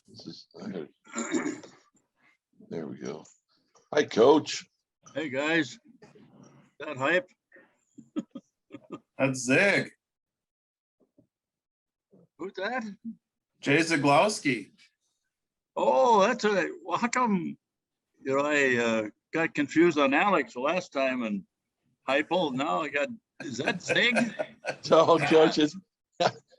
This is, there we go. Hi, Coach. Hey, guys. That hype? That's Zig. Who's that? Jay Zaglowski. Oh, that's a, well, how come, I got confused on Alex the last time and Hypel. Now I got, is that Zig? So, Coach,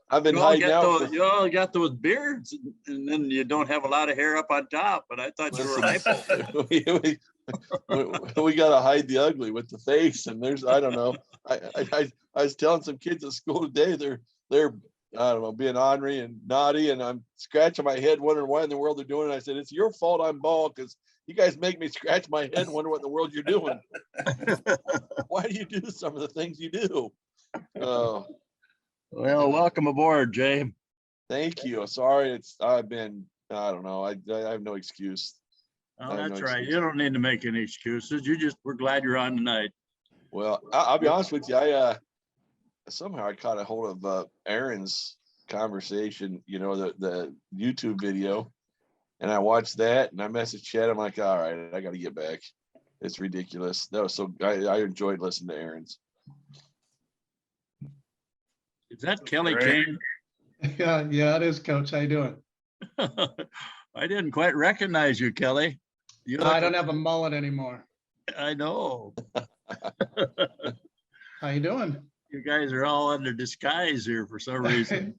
I've been hiding out. You all got those beards and then you don't have a lot of hair up on top, but I thought you were Hypel. we got to hide the ugly with the face. And there's, I don't know. I was telling some kids at school today, they're I don't know, being ornery and naughty, and I'm scratching my head wondering why in the world they're doing it. I said, it's your fault I'm bald because you guys make me scratch my head and wonder what in the world you're doing. Why do you do some of the things you do? Well, welcome aboard, Jay. Thank you. Sorry, I've been, I don't know. I have no excuse. Oh, that's right. You don't need to make any excuses. We're glad you're on tonight. Well, I'll be honest with you. Somehow I caught a hold of Aaron's conversation, the YouTube video, and I watched that and I messaged Chad. I'm like, all right, I got to get back. It's ridiculous. That was so, I enjoyed listening to Aaron's. Is that Kelly King? Yeah, it is, Coach. How you doing? I didn't quite recognize you, Kelly. I don't have a mullet anymore. I know. How you doing? You guys are all under disguise here for some reason.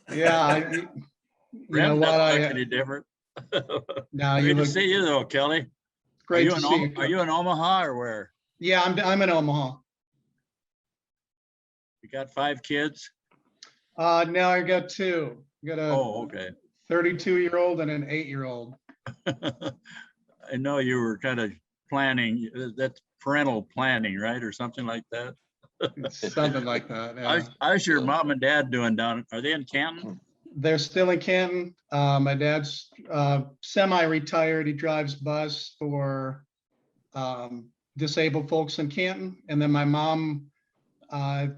Yeah, you know what? Any different? No, Great to see you though, Kelly. Great to see you. Are you in Omaha or where? Yeah, I'm in Omaha. You got 5 kids? Now I got 2. I got a okay. 32-year-old and an 8-year-old. I know you were kind of planning. That's parental planning, right, or something like that. Something like that. Yeah. How's your mom and dad doing down? Are they in Canton? They're still in Canton. My dad's semi-retired. He drives bus for disabled folks in Canton. And then my mom, has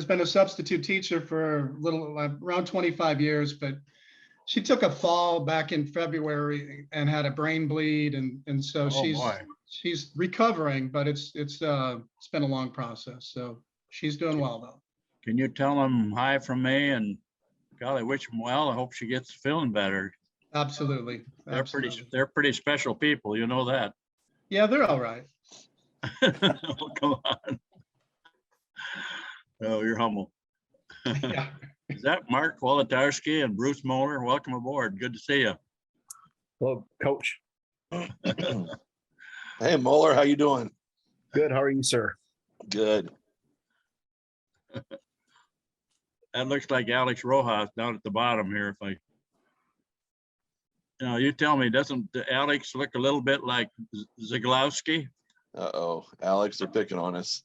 been a substitute teacher for around 25 years, but she took a fall back in February and had a brain bleed, and so she's recovering, but it's been a long process. So she's doing well though. Can you tell them hi from me? And golly, wish them well. I hope she gets feeling better. Absolutely. They're pretty special people. You know that. Yeah, they're all right. Oh, come on. Oh, you're humble. Yeah. Is that Mark Wolodarski and Bruce Moeller? Welcome aboard. Good to see you. Hello, Coach. Hey, Moeller, how you doing? Good. How are you, sir? Good. That looks like Alex Rojas down at the bottom here. You tell me, doesn't Alex look a little bit like Zaglowski? Uh-oh, Alex, they're picking on us.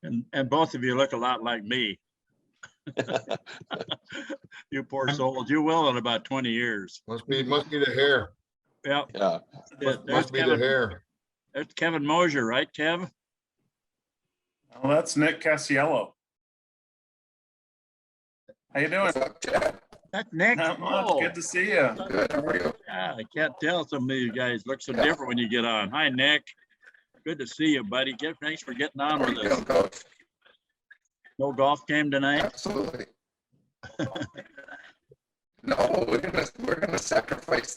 And both of you look a lot like me. You poor souls. You will in about 20 years. Must be the hair. Yep. Yeah. Must be the hair. There's Kevin Mosier, right, Kev? Oh, that's Nick Casiello. How you doing? What's up, Chad? That's Nick. Not much. Good to see you. Good. How are you? Yeah, I can't tell. Some of you guys look so different when you get on. Hi, Nick. Good to see you, buddy. Thanks for getting on with us. Coach? No golf game tonight? Absolutely. No, we're gonna sacrifice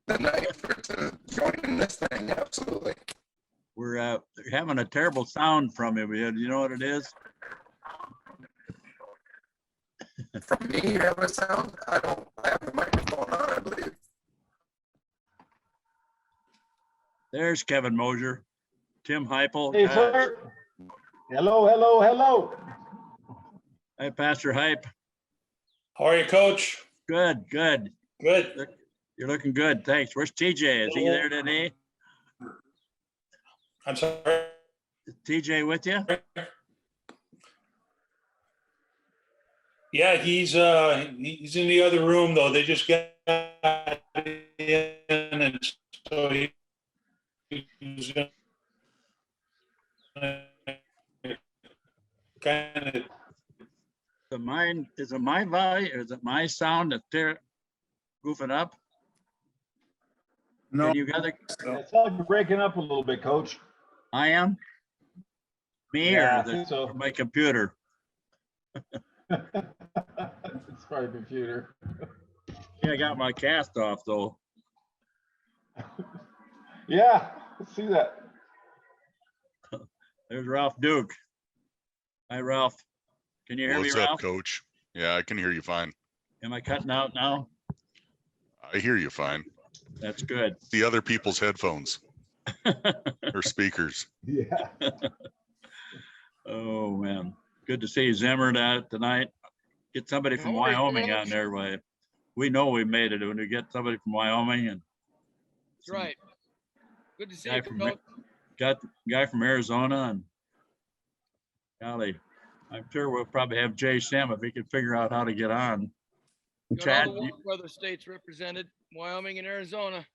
the night to join in this thing. Absolutely. We're having a terrible sound from you. You know what it is? From me, you have a sound? I have the microphone on, I believe. There's Kevin Mosier. Tim Hypel. Hey, sir. Hello. Hi, Pastor Hype. How are you, Coach? Good. Good. You're looking good. Thanks. Where's TJ? Is he there today? I'm sorry. Is TJ with you? Yeah, he's in the other room though. They just got in, and so he's gonna kind of Is it my volume? Is it my sound that they're goofing up? No, Can you guys, It's like you're breaking up a little bit, Coach. I am? Me Yeah, I or think so. or my computer? It's probably a computer. Yeah, I got my cast off though. Yeah, let's see that. There's Ralph Duke. Hi, Ralph. Can you hear me, What's up, Ralph? Coach? Yeah, I can hear you fine. Am I cutting out now? I hear you fine. That's good. The other people's headphones or speakers. Yeah. Oh, man. Good to see Zimmer tonight. Get somebody from How are you, Wyoming on Coach? there. We know we made it when we get somebody from Wyoming and That's right. Good to see guy you, from, Coach. got the guy from Arizona and golly, I'm sure we'll probably have Jay Sim if he can figure out how to get on. Got Chad, all the warm weather states represented, Wyoming and Arizona.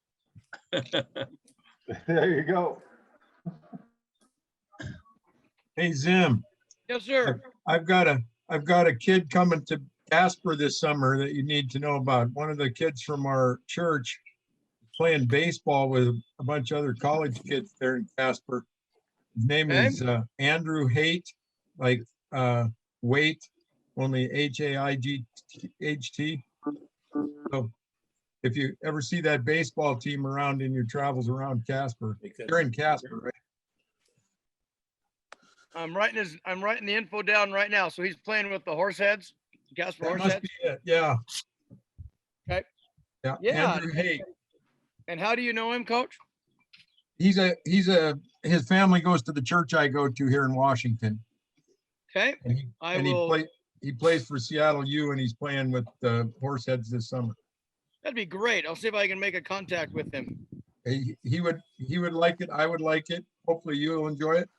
There you go. Hey, Zim, Yes, sir. I've got a kid coming to Casper this summer that you need to know about. One of the kids from our church playing baseball with a bunch of other college kids there in Casper. His name Okay. is Andrew Haight, like Wait, only Haight. So if you ever see that baseball team around in your travels around Casper, you're in Casper, right? I'm writing the info down right now. So he's playing with the Horseheads, Casper That must Horseheads. be it, yeah. Okay. Yeah, Yeah. Andrew Haight. And how do you know him, Coach? His family goes to the church I go to here in Washington. Okay. And he, I and will. he plays for Seattle U and he's playing with the Horseheads this summer. That'd be great. I'll see if I can make a contact with him. He would like it. I would like it. Hopefully you'll enjoy it.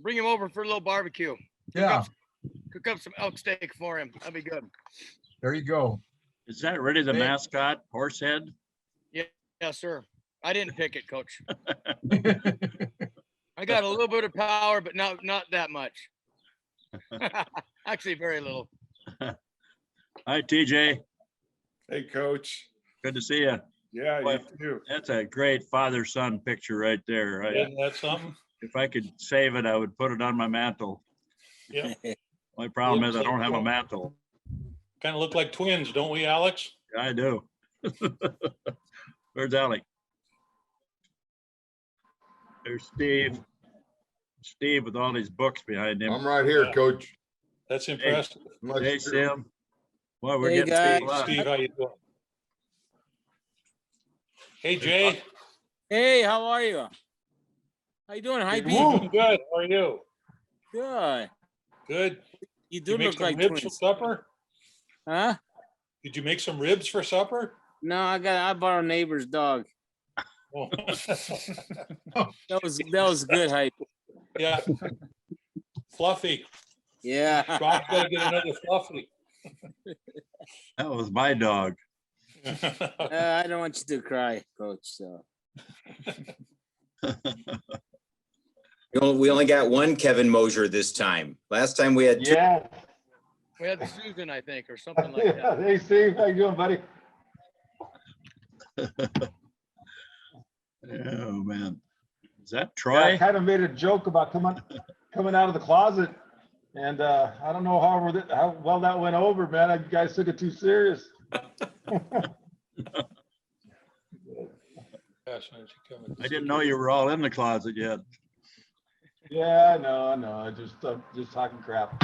Bring him over for a little barbecue. Yeah, Cook up some elk steak for him. That'd be good. there you go. is that really the Hey. mascot, Horsehead? Yes, sir. I didn't pick it, Coach. I got a little bit of power, but not that much. Actually, very little. Hi, TJ. hey, Coach. Good to see you. Yeah, Boy, you too. That's a great father-son picture right there. Isn't that something? If I could save it, I would put it on my mantle. Yeah, My problem is I don't have a mantle. kind of look like twins, don't we, Alex? I do. Where's Alec? There's Steve. Steve with all these books behind him. I'm right here, Yeah. Coach. That's impressive. Much- Hey, Sim. Well, we're Hey, getting guys. people on. Steve, how you doing? Hey, Jay. Hey, how are you? How you doing? Hi, Doing Pete. good. How are you? Good. Good. You Did do you make look some like ribs for twins. supper? Huh? Did you make some ribs for supper? No, I bought a neighbor's dog. Oh. That was good hype. Yeah. Fluffy. Yeah. Rob's gotta get another Fluffy. That was my dog. I don't want you to cry, Coach. So We only got one Kevin Mosier this time. Last time we had two. Yeah. We had Susan, I think, or something like Yeah. that. Hey, Steve, how you doing, buddy? Oh, man. Is that Yeah, I Troy? kind of made a joke about coming out of the closet. And I don't know how well that went over, man. You guys took it too serious. I didn't know you were all in the closet yet. Yeah, no, just talking crap.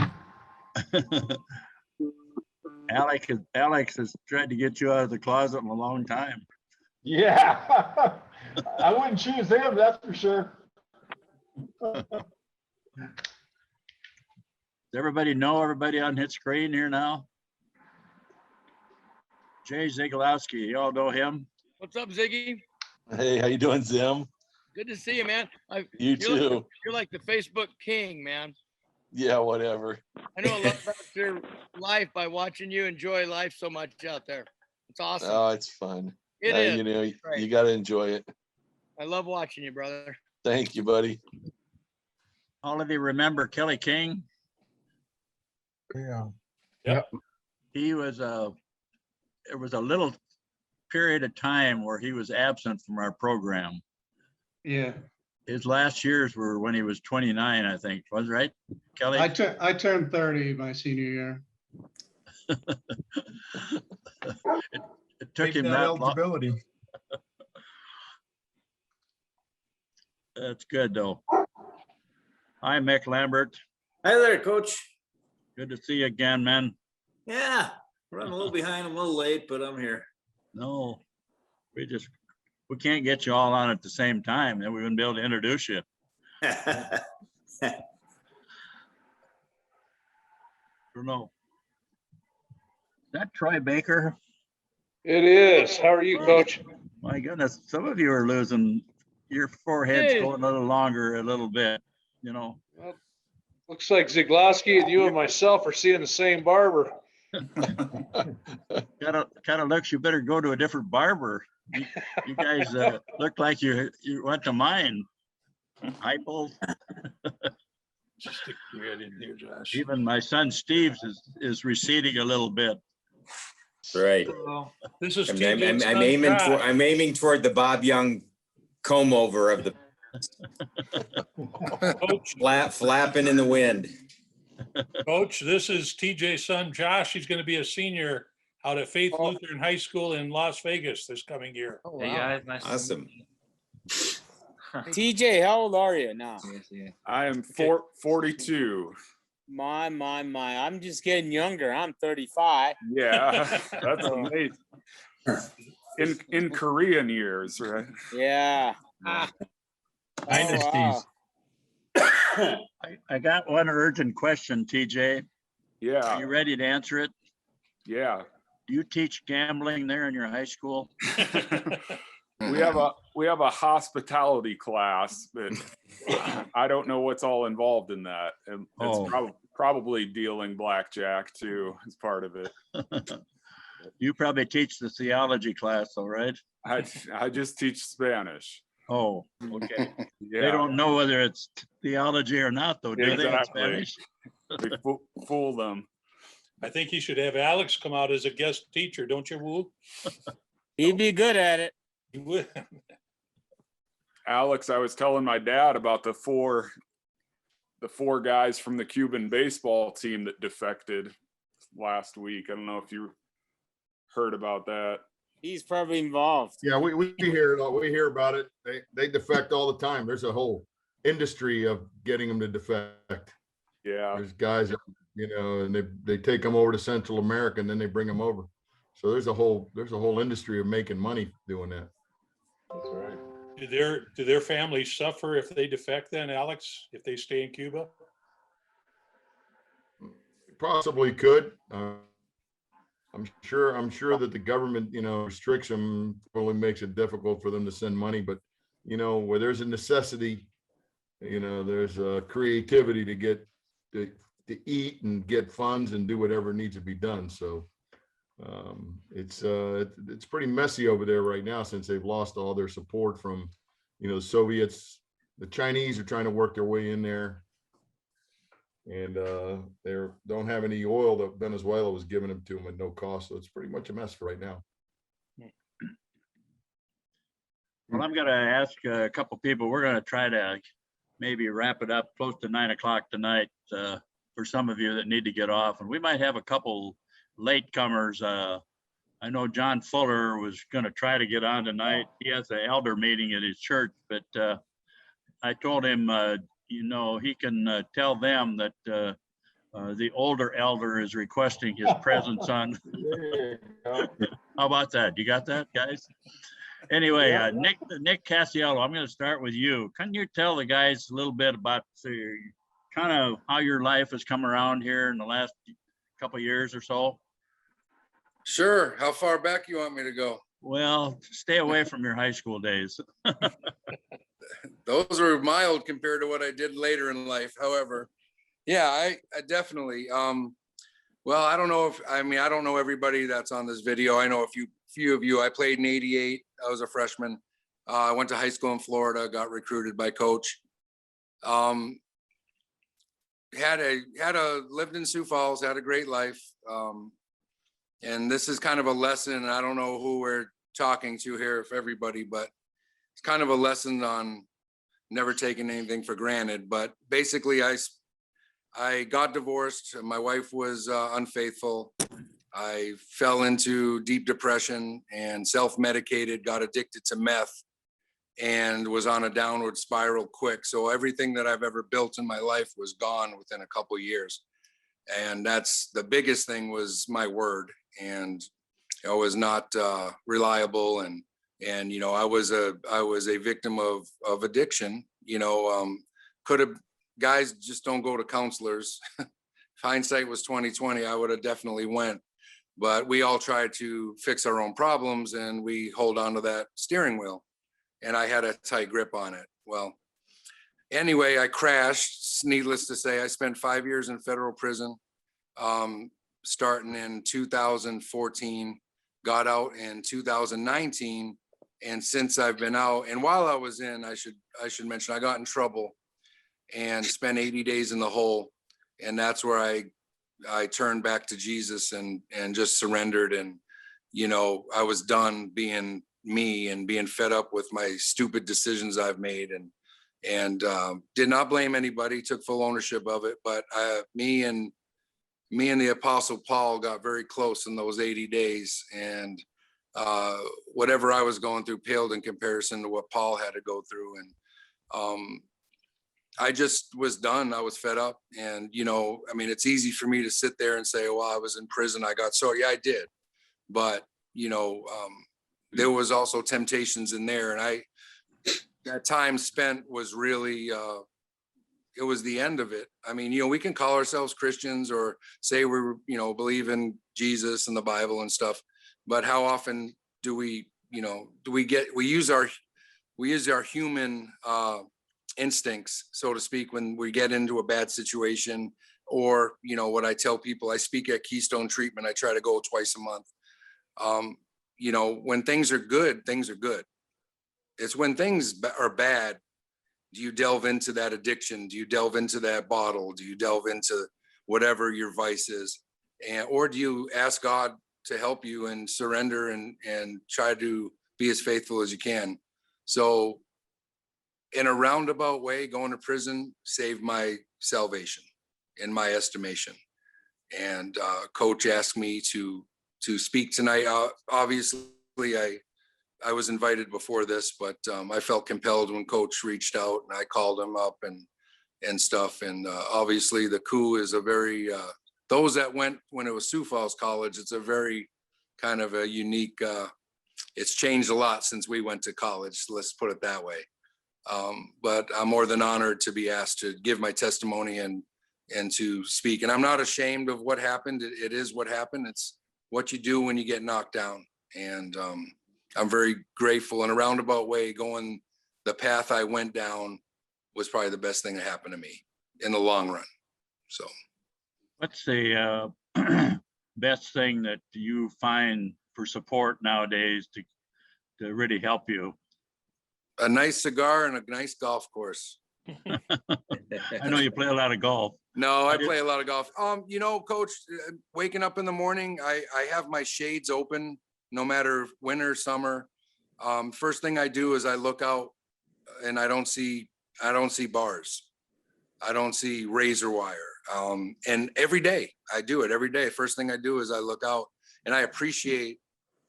Alex has tried to get you out of the closet in a long time. Yeah. I wouldn't choose him, that's for sure. Does everybody know everybody on his screen here now? Jay Zigalowski, you all know him? What's up, Ziggy? Hey, how you doing, Zim? Good to see you, man. You too. You're like the Facebook king, man. Yeah, whatever. I know a lot about your life by watching you enjoy life so much out there. It's awesome. Oh, it's fun. It is. You know, Right. you got to enjoy it. I love watching you, brother. Thank you, buddy. All of you remember Kelly King? Yeah. He was there was a little period of time where he was absent from our program. Yeah. His last years were when he was 29, I think. Was right, Kelly? I turned 30 my senior year. It took Take him that that long. eligibility. That's good though. Hi, Mick Lambert. Hi there, Coach. Good to see you again, man. Yeah, running a little behind, I'm a little late, but I'm here. No, we can't get you all on at the same time. Then we wouldn't be able to introduce you. I don't know. Is that Troy Baker? It is. How are you, Coach? My goodness, some of you are losing your foreheads Hey. going a little longer, a little bit, you know. Well, looks like Zagloski and you and myself are seeing the same barber. Kind of looks, you better go to a different barber. You guys look like you went to mine. Heupel. Just stick your head in here, Josh. Even my son Steve's is receding a little bit. Right. Well, this is I'm TJ's son, aiming Josh. I'm aiming toward the Bob Young comb over of the Coach, flapping in the wind. Coach, this is TJ's son, Josh. He's going to be a senior out at Faith Lutheran High School in Las Vegas this coming year. Oh, Hey wow. guys, nice to meet Awesome. TJ, how old are you now? you. I am 42. My. I'm just getting younger. I'm 35. Yeah, that's amazing. In Korean years, right? Yeah. Dynasties. I got one urgent question, TJ. Are Yeah, you ready to answer it? yeah. Do you teach gambling there in your high school? We have a hospitality class, but I don't know what's all involved in that. And it's probably dealing blackjack too as part of it. You probably teach the theology class, though, right? I just teach Spanish. Oh, okay. Yeah, They don't know whether it's theology or not, though, do they in Exactly. Spanish? we fool them. I think you should have Alex come out as a guest teacher, don't you, Woo? He'd be good at it. You would. Alex, I was telling my dad about the four guys from the Cuban baseball team that defected last week. I don't know if you heard about that. He's probably involved. Yeah, we hear it all. We hear about it. They defect all the time. There's a whole industry of getting them to defect. Yeah, There's guys, and they take them over to Central America and then they bring them over. So there's a whole industry of making money doing that. That's right. Do their families suffer if they defect then, Alex, if they stay in Cuba? Possibly could. I'm sure that the government, restricts them, probably makes it difficult for them to send money. But, where there's a necessity, there's a creativity to get to eat and get funds and do whatever needs to be done. So it's pretty messy over there right now since they've lost all their support from, the Soviets. The Chinese are trying to work their way in there. And they don't have any oil that Venezuela was giving them to them at no cost. So it's pretty much a mess right now. Well, I'm going to ask a couple people. We're going to try to maybe wrap it up close to 9 o'clock tonight for some of you that need to get off. And we might have a couple latecomers. I know John Fuller was going to try to get on tonight. He has an elder meeting at his church, but I told him, he can tell them that the older elder is requesting his presence on. How about that? You got that, guys? Anyway, Nick Cassiello, I'm going to start with you. Can you tell the guys a little bit about kind of how your life has come around here in the last couple of years or so? Sure. How far back you want me to go? Well, stay away from your high school days. Those are mild compared to what I did later in life. However, yeah, I definitely, well, I don't know everybody that's on this video. I know a few of you. I played in '88. I was a freshman. I went to high school in Florida, got recruited by coach. lived in Sioux Falls, had a great life. And this is kind of a lesson. I don't know who we're talking to here, if everybody, but it's kind of a lesson on never taking anything for granted. But basically, I got divorced. My wife was unfaithful. I fell into deep depression and self-medicated, got addicted to meth, and was on a downward spiral quick. So everything that I've ever built in my life was gone within a couple of years. And that's the biggest thing, was my word. And I was not reliable. And you know, I was a victim of addiction. You know, guys just don't go to counselors. If hindsight was 20/20, I would have definitely went. But we all try to fix our own problems, and we hold on to that steering wheel. And I had a tight grip on it. Well, anyway, I crashed. Needless to say, I spent 5 years in federal prison, starting in 2014, got out in 2019. And since I've been out, and while I was in, I should mention, I got in trouble and spent 80 days in the hole. And that's where I turned back to Jesus and just surrendered. And, you know, I was done being me and being fed up with my stupid decisions I've made, and did not blame anybody, took full ownership of it. But me and the Apostle Paul got very close in those 80 days. And whatever I was going through paled in comparison to what Paul had to go through. And I just was done. I was fed up. And, you know, I mean, it's easy for me to sit there and say, well, I was in prison, I got so, yeah, I did. But, you know, there was also temptations in there. And that time spent was really, it was the end of it. I mean, you know, we can call ourselves Christians or say we're, you know, believe in Jesus and the Bible and stuff. But how often do we, you know, we use our human instincts, so to speak, when we get into a bad situation. Or, you know, what I tell people, I speak at Keystone Treatment. I try to go twice a month. You know, when things are good, things are good. It's when things are bad, do you delve into that addiction? Do you delve into that bottle? Do you delve into whatever your vice is? Or do you ask God to help you and surrender and try to be as faithful as you can? So in a roundabout way, going to prison saved my salvation, in my estimation. And Coach asked me to speak tonight. Obviously, I was invited before this, but I felt compelled when Coach reached out, and I called him up and stuff. And obviously the coup is a very, those that went when it was Sioux Falls College, it's a very kind of a unique, it's changed a lot since we went to college. Let's put it that way. But I'm more than honored to be asked to give my testimony and to speak. And I'm not ashamed of what happened. It is what happened. It's what you do when you get knocked down. And I'm very grateful. In a roundabout way, going the path I went down was probably the best thing that happened to me in the long run. So what's the best thing that you find for support nowadays to really help you? A nice cigar and a nice golf course. I know you play a lot of golf. No, I play a lot of golf. You know, Coach, waking up in the morning, I have my shades open, no matter winter, summer. First thing I do is I look out, and I don't see bars. I don't see razor wire. And every day I do it every day. First thing I do is I look out, and I appreciate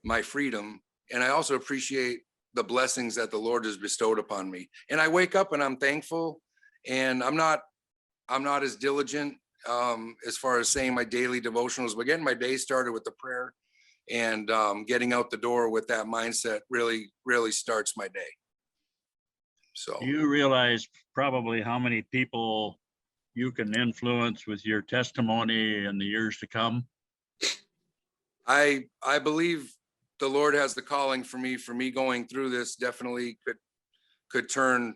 my freedom. And I also appreciate the blessings that the Lord has bestowed upon me. And I wake up and I'm thankful, and I'm not as diligent as far as saying my daily devotionals, but getting my day started with the prayer and getting out the door with that mindset really, really starts my day. So you realize probably how many people you can influence with your testimony in the years to come? I believe the Lord has the calling for me going through this. Definitely could turn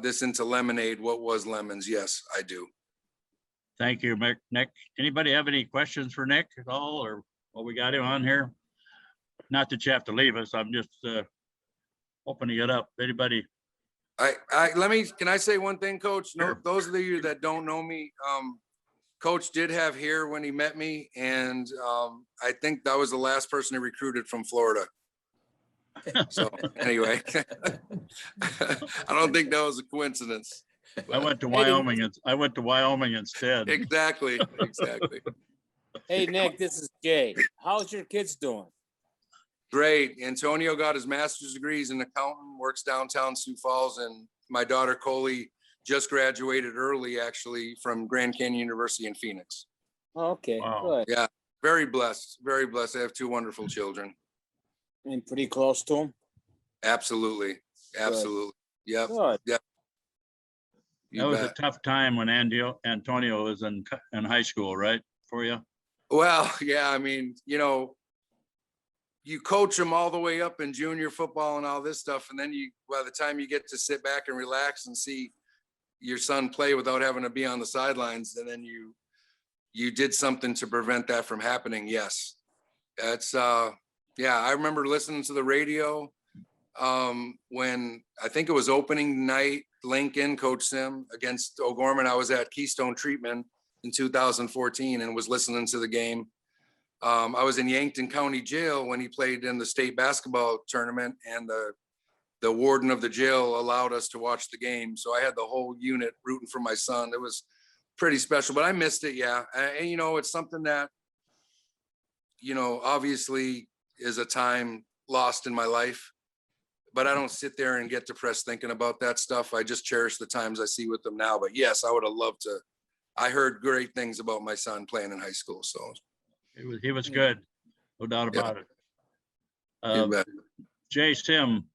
this into lemonade. What was lemons? Yes, I do. Thank you, Nick. Anybody have any questions for Nick at all, or what we got him on here? Not that you have to leave us. I'm just opening it up. Anybody Can I say one thing, Coach? No, those of you that don't know me, Coach did have hair when he met me, and I think that was the last person he recruited from Florida. So anyway, I don't think that was a coincidence. I went to Wyoming. I went to Wyoming instead. Exactly. Hey, Nick, this is Jay. How's your kids doing? Great. Antonio got his master's degree. He's an accountant, works downtown Sioux Falls, and my daughter Coley just graduated early, actually, from Grand Canyon University in Phoenix. Okay, Wow. good. Yeah, very blessed. Very blessed. I have two wonderful children. And pretty close to them? Absolutely. Absolutely. Yep. Good. Yep. That was a tough time when Antonio was in high school, right, for you? Well, yeah, I mean, you know, you coach them all the way up in junior football and all this stuff. And then by the time you get to sit back and relax and see your son play without having to be on the sidelines, and then you did something to prevent that from happening. Yes. That's, yeah, I remember listening to the radio when I think it was opening night, Lincoln, Coach Sim against O'Gorman. I was at Keystone Treatment in 2014 and was listening to the game. I was in Yankton County Jail when he played in the state basketball tournament, and the warden of the jail allowed us to watch the game. So I had the whole unit rooting for my son. It was pretty special, but I missed it. Yeah. And, you know, it's something that, you know, obviously is a time lost in my life, but I don't sit there and get depressed thinking about that stuff. I just cherish the times I see with them now. But yes, I would have loved to. I heard great things about my son playing in high school. So he was good. No doubt about You bet. it. Jay Sim,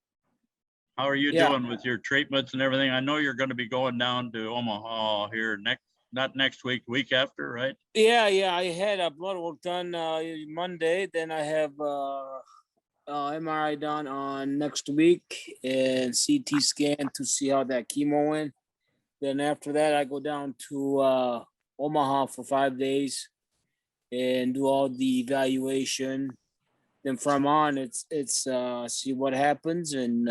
how are you doing with your treatments and everything? I know you're going to be going down to Omaha here not next week, week after, right? Yeah. I had a blood work done Monday. Then I have MRI done on next week and CT scan to see how that chemo went. Then after that, I go down to Omaha for 5 days and do all the evaluation. Then from on, it's see what happens. And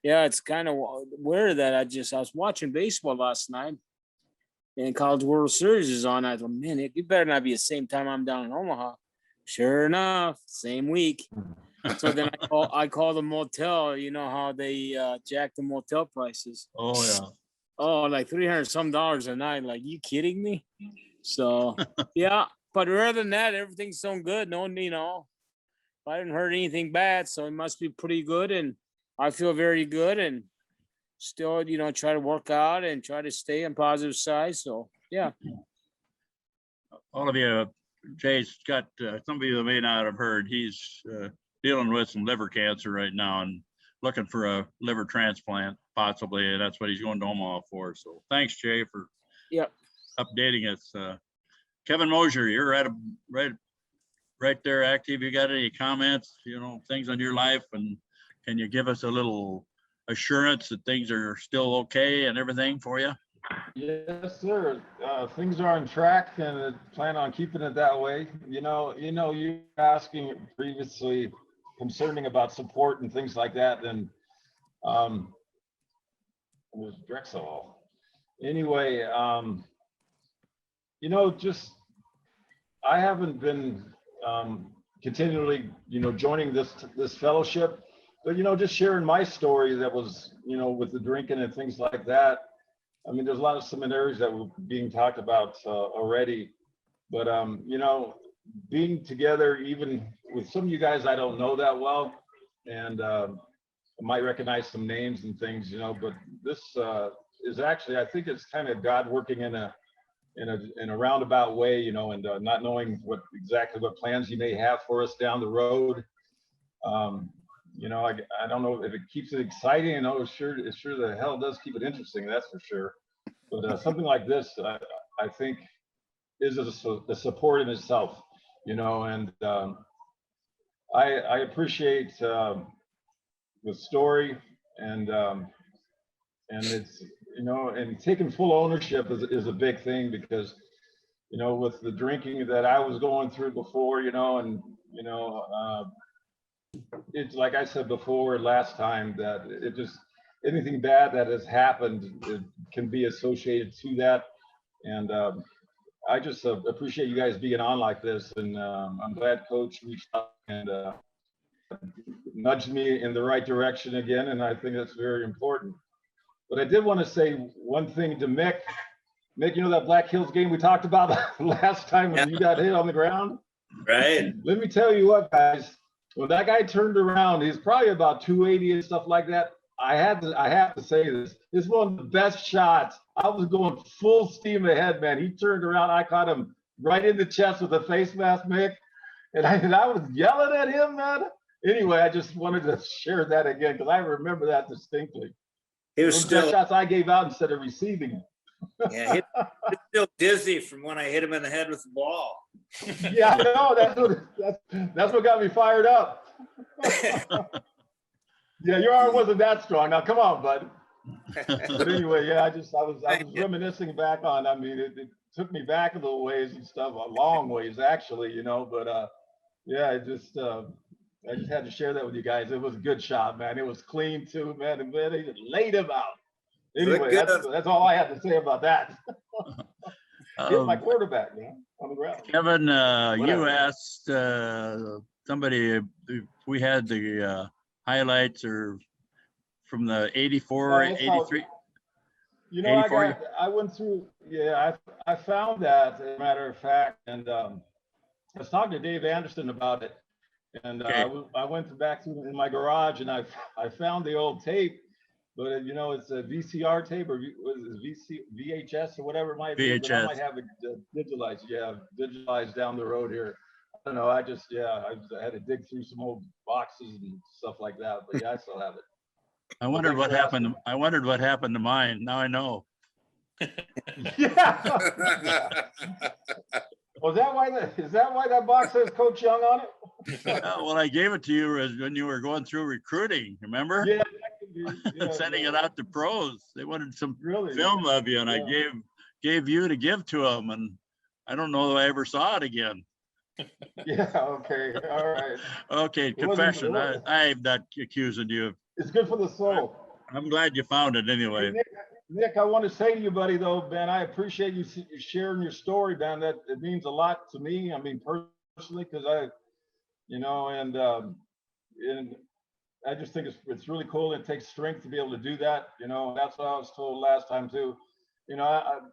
yeah, it's kind of weird that I was watching baseball last night and College World Series is on. I thought, man, it better not be the same time I'm down in Omaha. Sure enough, same week. So then I call the motel. You know how they jack the motel prices. Oh yeah. Oh, like $300 some a night. Like, you kidding me? So yeah, but rather than that, everything's so good. No, you know, I didn't heard anything bad, so it must be pretty good. And I feel very good, and still, you know, try to work out and try to stay on positive side. So yeah. All of you, Jay's got some of you that may not have heard. He's dealing with some liver cancer right now and looking for a liver transplant, possibly. And that's what he's going to Omaha for. So thanks, Jay, for updating us. Kevin Mosier, you're right there active. You got any comments, you know, things on your life, and can you give us a little assurance that things are still okay and everything for you? Yes, sir. Things are on track, and I plan on keeping it that way. You know, you were asking previously concerning about support and things like that, and it was Drexel. Anyway, you know, just I haven't been continually, you know, joining this fellowship, but you know, just sharing my story that was, you know, with the drinking and things like that. I mean, there's a lot of similarities that were being talked about already, but you know, being together, even with some of you guys I don't know that well, and I might recognize some names and things, you know, but this is actually, I think it's kind of God working in a roundabout way, you know, and not knowing exactly what plans He may have for us down the road. You know, I don't know if it keeps it exciting. You know, it sure the hell does keep it interesting. That's for sure. But something like this, I think, is a support in itself. You know, and I appreciate the story, and it's, you know, and taking full ownership is a big thing, because, you know, with the drinking that I was going through before, you know, and you know, it's like I said before last time, that it just, anything bad that has happened, it can be associated to that. And I just appreciate you guys being on like this. And I'm glad Coach reached out and nudged me in the right direction again. And I think that's very important. But I did want to say one thing to Mick. Mick, you know that Black Hills game we talked about last time when you got hit on the ground? Right. Let me tell you what, guys, when that guy turned around, he's probably about 280 and stuff like that. I have to say this. This is one of the best shots. I was going full steam ahead, man. He turned around. I caught him right in the chest with a face mask, Mick. And I was yelling at him, man. Anyway, I just wanted to share that again because I remember that distinctly. He was Those still shots I gave out instead of receiving it. Yeah, he's still dizzy from when I hit him in the head with the ball. Yeah, I know. That's what got me fired up. Yeah, your arm wasn't that strong. Now, come on, bud. But anyway, yeah, I was reminiscing back on. I mean, it took me back a little ways and stuff, a long ways actually, you know. But yeah, I just had to share that with you guys. It was a good shot, man. It was clean too, man. And man, they just laid him out. Anyway, that's all I had to say about that. Hit my quarterback, man, on the ground. Kevin, you asked somebody if we had the highlights or from the 84, 83. You know, I went through, yeah, I found that, as a matter of fact, and I was talking to Dave Anderson about it, and I went back through in my garage and I found the old tape. But you know, it's a VCR tape or VHS or whatever it might be. But I might have it digitalized down the road here. I don't know. I had to dig through some old boxes and stuff like that. But yeah, I still have it. I wondered what happened. I wondered what happened to mine. Now I know. Yeah. Was that why that box says Coach Young on it? Well, I gave it to you when you were going through recruiting. Remember? Yeah. Sending it out to pros. They wanted some film of you, and I gave you to give to them, and I don't know if I ever saw it again. Yeah. Okay. All right. Okay. Confession. I'm not accusing you. It's good for the soul. I'm glad you found it anyway. Hey, Nick, I want to say to you, buddy, though, man, I appreciate you sharing your story, man. That it means a lot to me. I mean, personally, because and I just think it's really cool. It takes strength to be able to do that. You know, that's what I was told last time too. You know, I'm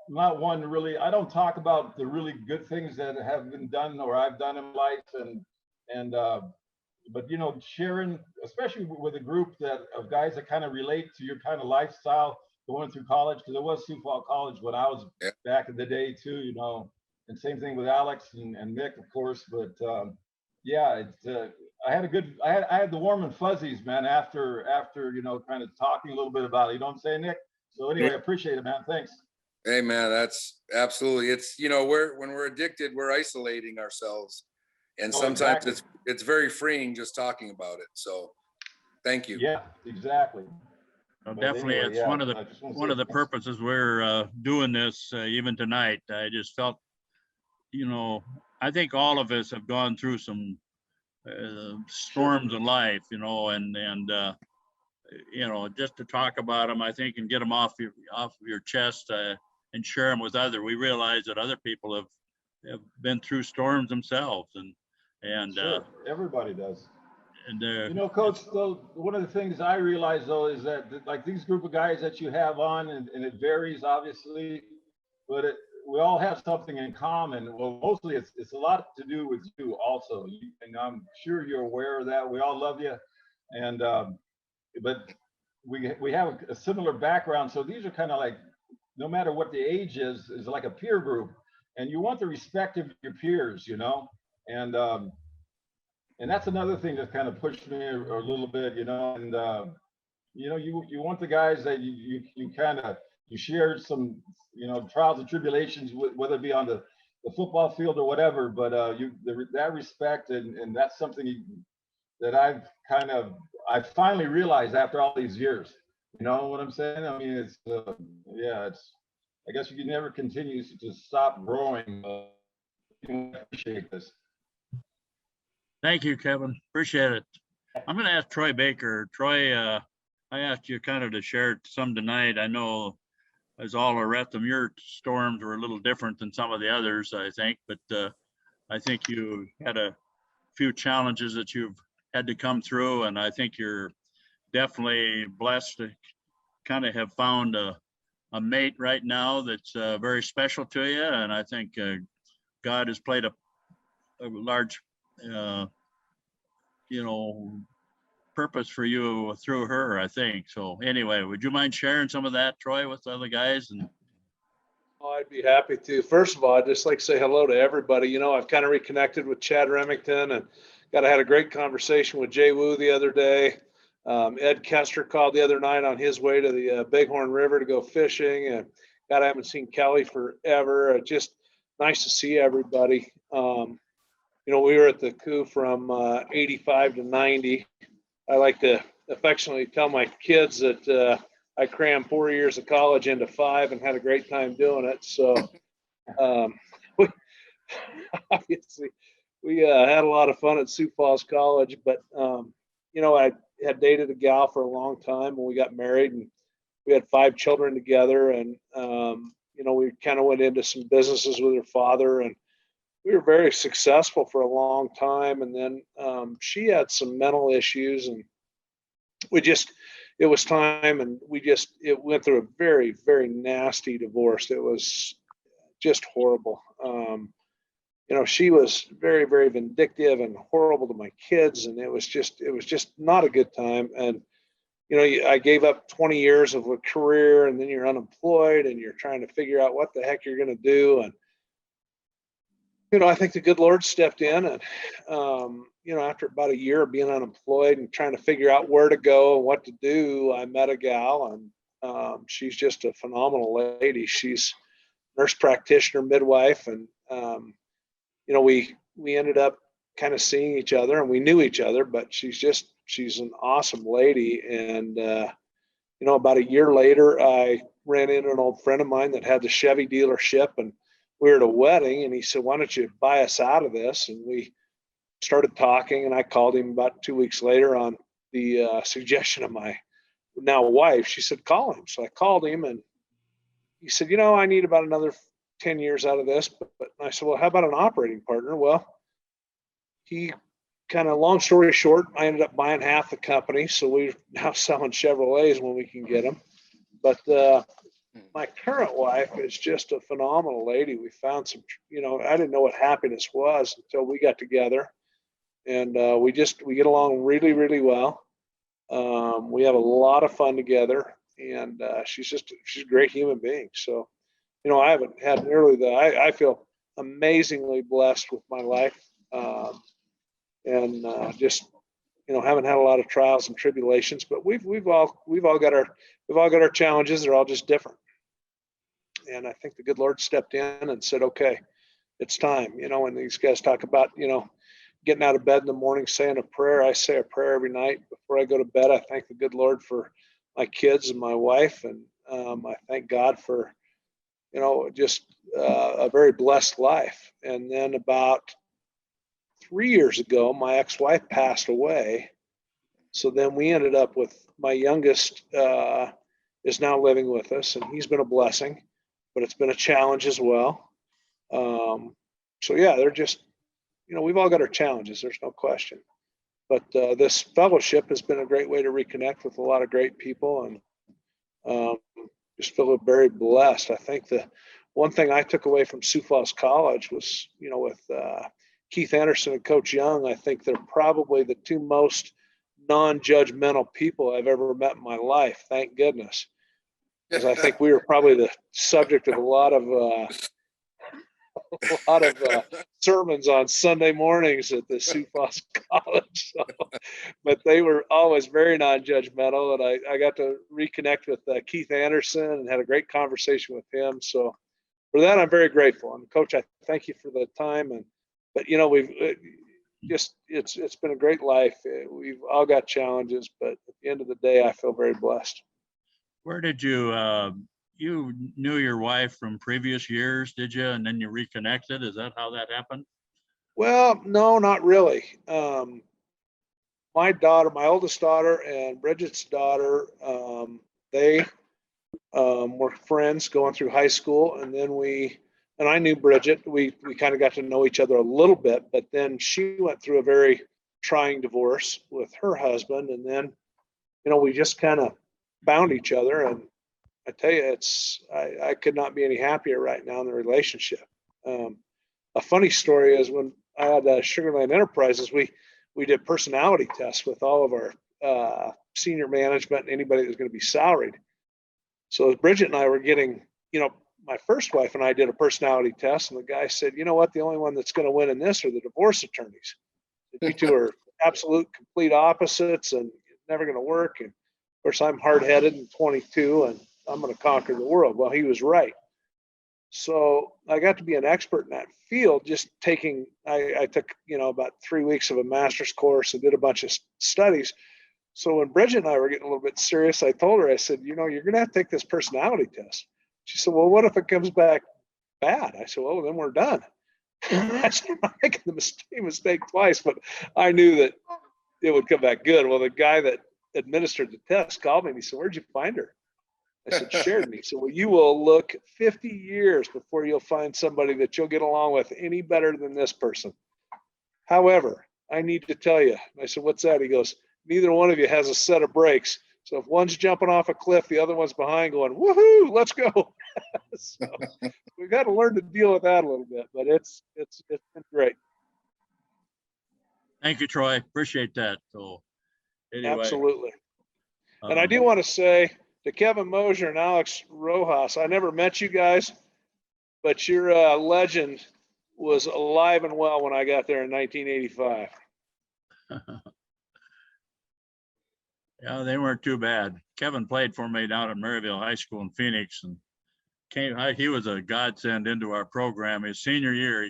not one to really, I don't talk about the really good things that have been done or I've done in life but you know, sharing, especially with a group of guys that kind of relate to your kind of lifestyle going through college, because it was Sioux Falls College when I was back in the day too, you know, and same thing with Alex and Nick, of course. But yeah, I had the warm and fuzzies, man, after you know, kind of talking a little bit about it. You know what I'm saying, Nick? So anyway, I appreciate it, man. Thanks. Hey, man, that's absolutely. It's, you know, when we're addicted, we're isolating ourselves. And sometimes it's very freeing just talking about it. So thank you. Yeah, exactly. Well, definitely, anyway, it's one of the purposes we're doing this even tonight. I just felt, you know, I think all of us have gone through some storms in life, you know, and you know, just to talk about them, I think, and get them off your chest and share them with others. We realize that other people have been through storms themselves, and sure, everybody does. And you know, Coach, though, one of the things I realize though is that like these group of guys that you have on, and it varies obviously, but we all have something in common. Well, mostly it's a lot to do with you also, and I'm sure you're aware of that. We all love you, and but we have a similar background, so these are kind of like, no matter what the age is like a peer group, and you want the respect of your peers, you know. And that's another thing that kind of pushed me a little bit, you know. And you know, you want the guys that you shared some, you know, trials and tribulations with, whether it be on the football field or whatever. But that respect, and that's something that I finally realized after all these years. You know what I'm saying? I mean, it's I guess you can never continue to stop growing. I appreciate this. Thank you, Kevin. Appreciate it. I'm going to ask Troy Baker. Troy, I asked you kind of to share some tonight. I know as all are at them, your storms were a little different than some of the others, I think, but I think you had a few challenges that you've had to come through, and I think you're definitely blessed to kind of have found a mate right now that's very special to you. And I think God has played a large, purpose for you through her, I think. So anyway, would you mind sharing some of that, Troy, with the other guys? And Oh, I'd be happy to. First of all, I'd just like to say hello to everybody. I've kind of reconnected with Chad Remington and had a great conversation with Jay Wu the other day. Ed Kester called the other night on his way to the Bighorn River to go fishing. And I haven't seen Kelly forever. Just nice to see everybody. We were at the coup from 85 to 90. I like to affectionately tell my kids that I crammed 4 years of college into 5 and had a great time doing it. So we obviously we had a lot of fun at Sioux Falls College, but I had dated a gal for a long time when we got married, and we had 5 children together. And we kind of went into some businesses with her father, and we were very successful for a long time. And then she had some mental issues, and it was time, and it went through a very, very nasty divorce. It was just horrible. She was very, very vindictive and horrible to my kids, and it was just not a good time. And I gave up 20 years of a career, and then you're unemployed, and you're trying to figure out what the heck you're going to do. And I think the good Lord stepped in, and after about a year of being unemployed and trying to figure out where to go and what to do, I met a gal, and she's just a phenomenal lady. She's a nurse practitioner, midwife, and we ended up kind of seeing each other, and we knew each other, but she's an awesome lady. And about a year later, I ran into an old friend of mine that had the Chevy dealership, and we were at a wedding, and he said, "Why don't you buy us out of this?" And we started talking, and I called him about 2 weeks later on the suggestion of my now wife. She said, "Call him." So I called him, and he said, "I need about another 10 years out of this." But I said, "Well, how about an operating partner?" Well, he kind of, long story short, I ended up buying half the company. So we're now selling Chevrolets when we can get them. But my current wife is just a phenomenal lady. We found some, I didn't know what happiness was until we got together, and we get along really, really well. We have a lot of fun together, and she's a great human being. So, I haven't had nearly I feel amazingly blessed with my life, and haven't had a lot of trials and tribulations, but we've all got our challenges. They're all just different. And I think the good Lord stepped in and said, "Okay, it's time." When these guys talk about, getting out of bed in the morning, saying a prayer, I say a prayer every night before I go to bed. I thank the good Lord for my kids and my wife. And I thank God for, just a very blessed life. And then about 3 years ago, my ex-wife passed away. So then we ended up with my youngest is now living with us, and he's been a blessing, but it's been a challenge as well. So yeah, they're just, we've all got our challenges. There's no question. But this fellowship has been a great way to reconnect with a lot of great people, and just feel very blessed. I think the one thing I took away from Sioux Falls College was, with Keith Anderson and Coach Young, I think they're probably the two most non-judgmental people I've ever met in my life. Thank goodness. Because I think we were probably the subject of a lot of sermons on Sunday mornings at the Sioux Falls College. So, but they were always very non-judgmental, and I got to reconnect with Keith Anderson and had a great conversation with him. So for that, I'm very grateful. And Coach, I thank you for the time. But we've it's been a great life. We've all got challenges, but at the end of the day, I feel very blessed. Where did you knew your wife from previous years, did you? And then you reconnected? Is that how that happened? Well, no, not really. my daughter, my oldest daughter and Bridget's daughter, they were friends going through high school. And then I knew Bridget, we kind of got to know each other a little bit, but then she went through a very trying divorce with her husband. And then, we just kind of found each other. And I tell you, I could not be any happier right now in the relationship. A funny story is when I had Sugar Land Enterprises, we did personality tests with all of our senior management and anybody that was going to be salaried. So as Bridget and I were getting, my first wife and I did a personality test, and the guy said, "You know what? The only one that's going to win in this are the divorce attorneys. You two are absolute complete opposites, and it's never going to work." And of course, I'm hard-headed and 22, and I'm going to conquer the world. Well, he was right. So I got to be an expert in that field, just taking, I took, about 3 weeks of a master's course and did a bunch of studies. So when Bridget and I were getting a little bit serious, I told her, I said, you're going to have to take this personality test. She said, well, what if it comes back bad? I said, well, then we're done. I said, I'm not making the mistake twice, but I knew that it would come back good. Well, the guy that administered the test called me and he said, where'd you find her? I said, shared me. So, well, you will look 50 years before you'll find somebody that you'll get along with any better than this person. However, I need to tell you. I said, what's that? He goes, neither one of you has a set of brakes. So if one's jumping off a cliff, the other one's behind going, woohoo, let's go. So we've got to learn to deal with that a little bit, but it's been great. Thank you, Troy. Appreciate that. So anyway. Absolutely. And I do want to say to Kevin Mosier and Alex Rojas, I never met you guys, but your legend was alive and well when I got there in 1985. Yeah, they weren't too bad. Kevin played for me down at Maryville High School in Phoenix, and he was a godsend into our program. His senior year,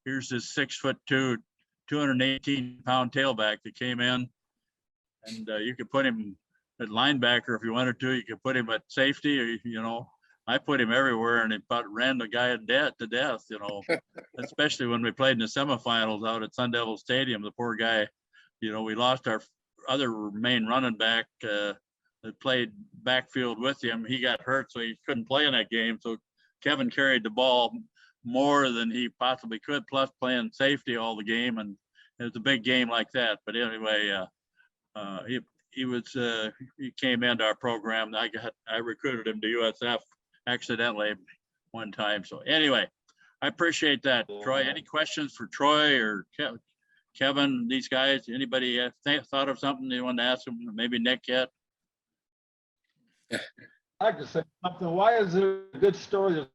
here's this 6'2", 218-pound tailback that came in, and you could put him at linebacker if you wanted to. You could put him at safety, or, I put him everywhere, and he about ran the guy to death, especially when we played in the semifinals out at Sun Devil Stadium. The poor guy, we lost our other main running back that played backfield with him. He got hurt, so he couldn't play in that game. So Kevin carried the ball more than he possibly could, plus playing safety all the game. And it was a big game like that. But anyway, he came into our program. I recruited him to USF accidentally one time. So anyway, I appreciate that. Troy, any questions for Troy or Kevin, these guys? Anybody thought of something they wanted to ask them? Maybe Nick yet? I'd like to say something. Why is it a good story?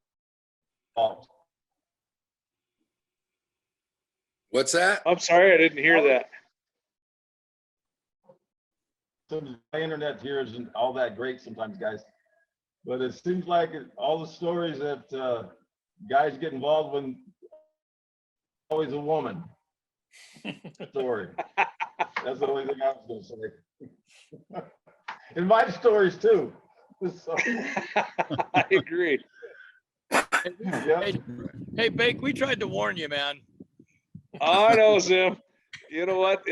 What's that? I'm sorry, I didn't hear that. My internet here isn't all that great sometimes, guys. But it seems like all the stories that guys get involved with, always a woman. Story. That's the only thing I was going to say. In my stories too. So. I agree. Hey, Bake, we tried to warn you, man. I know, Zim. You know what?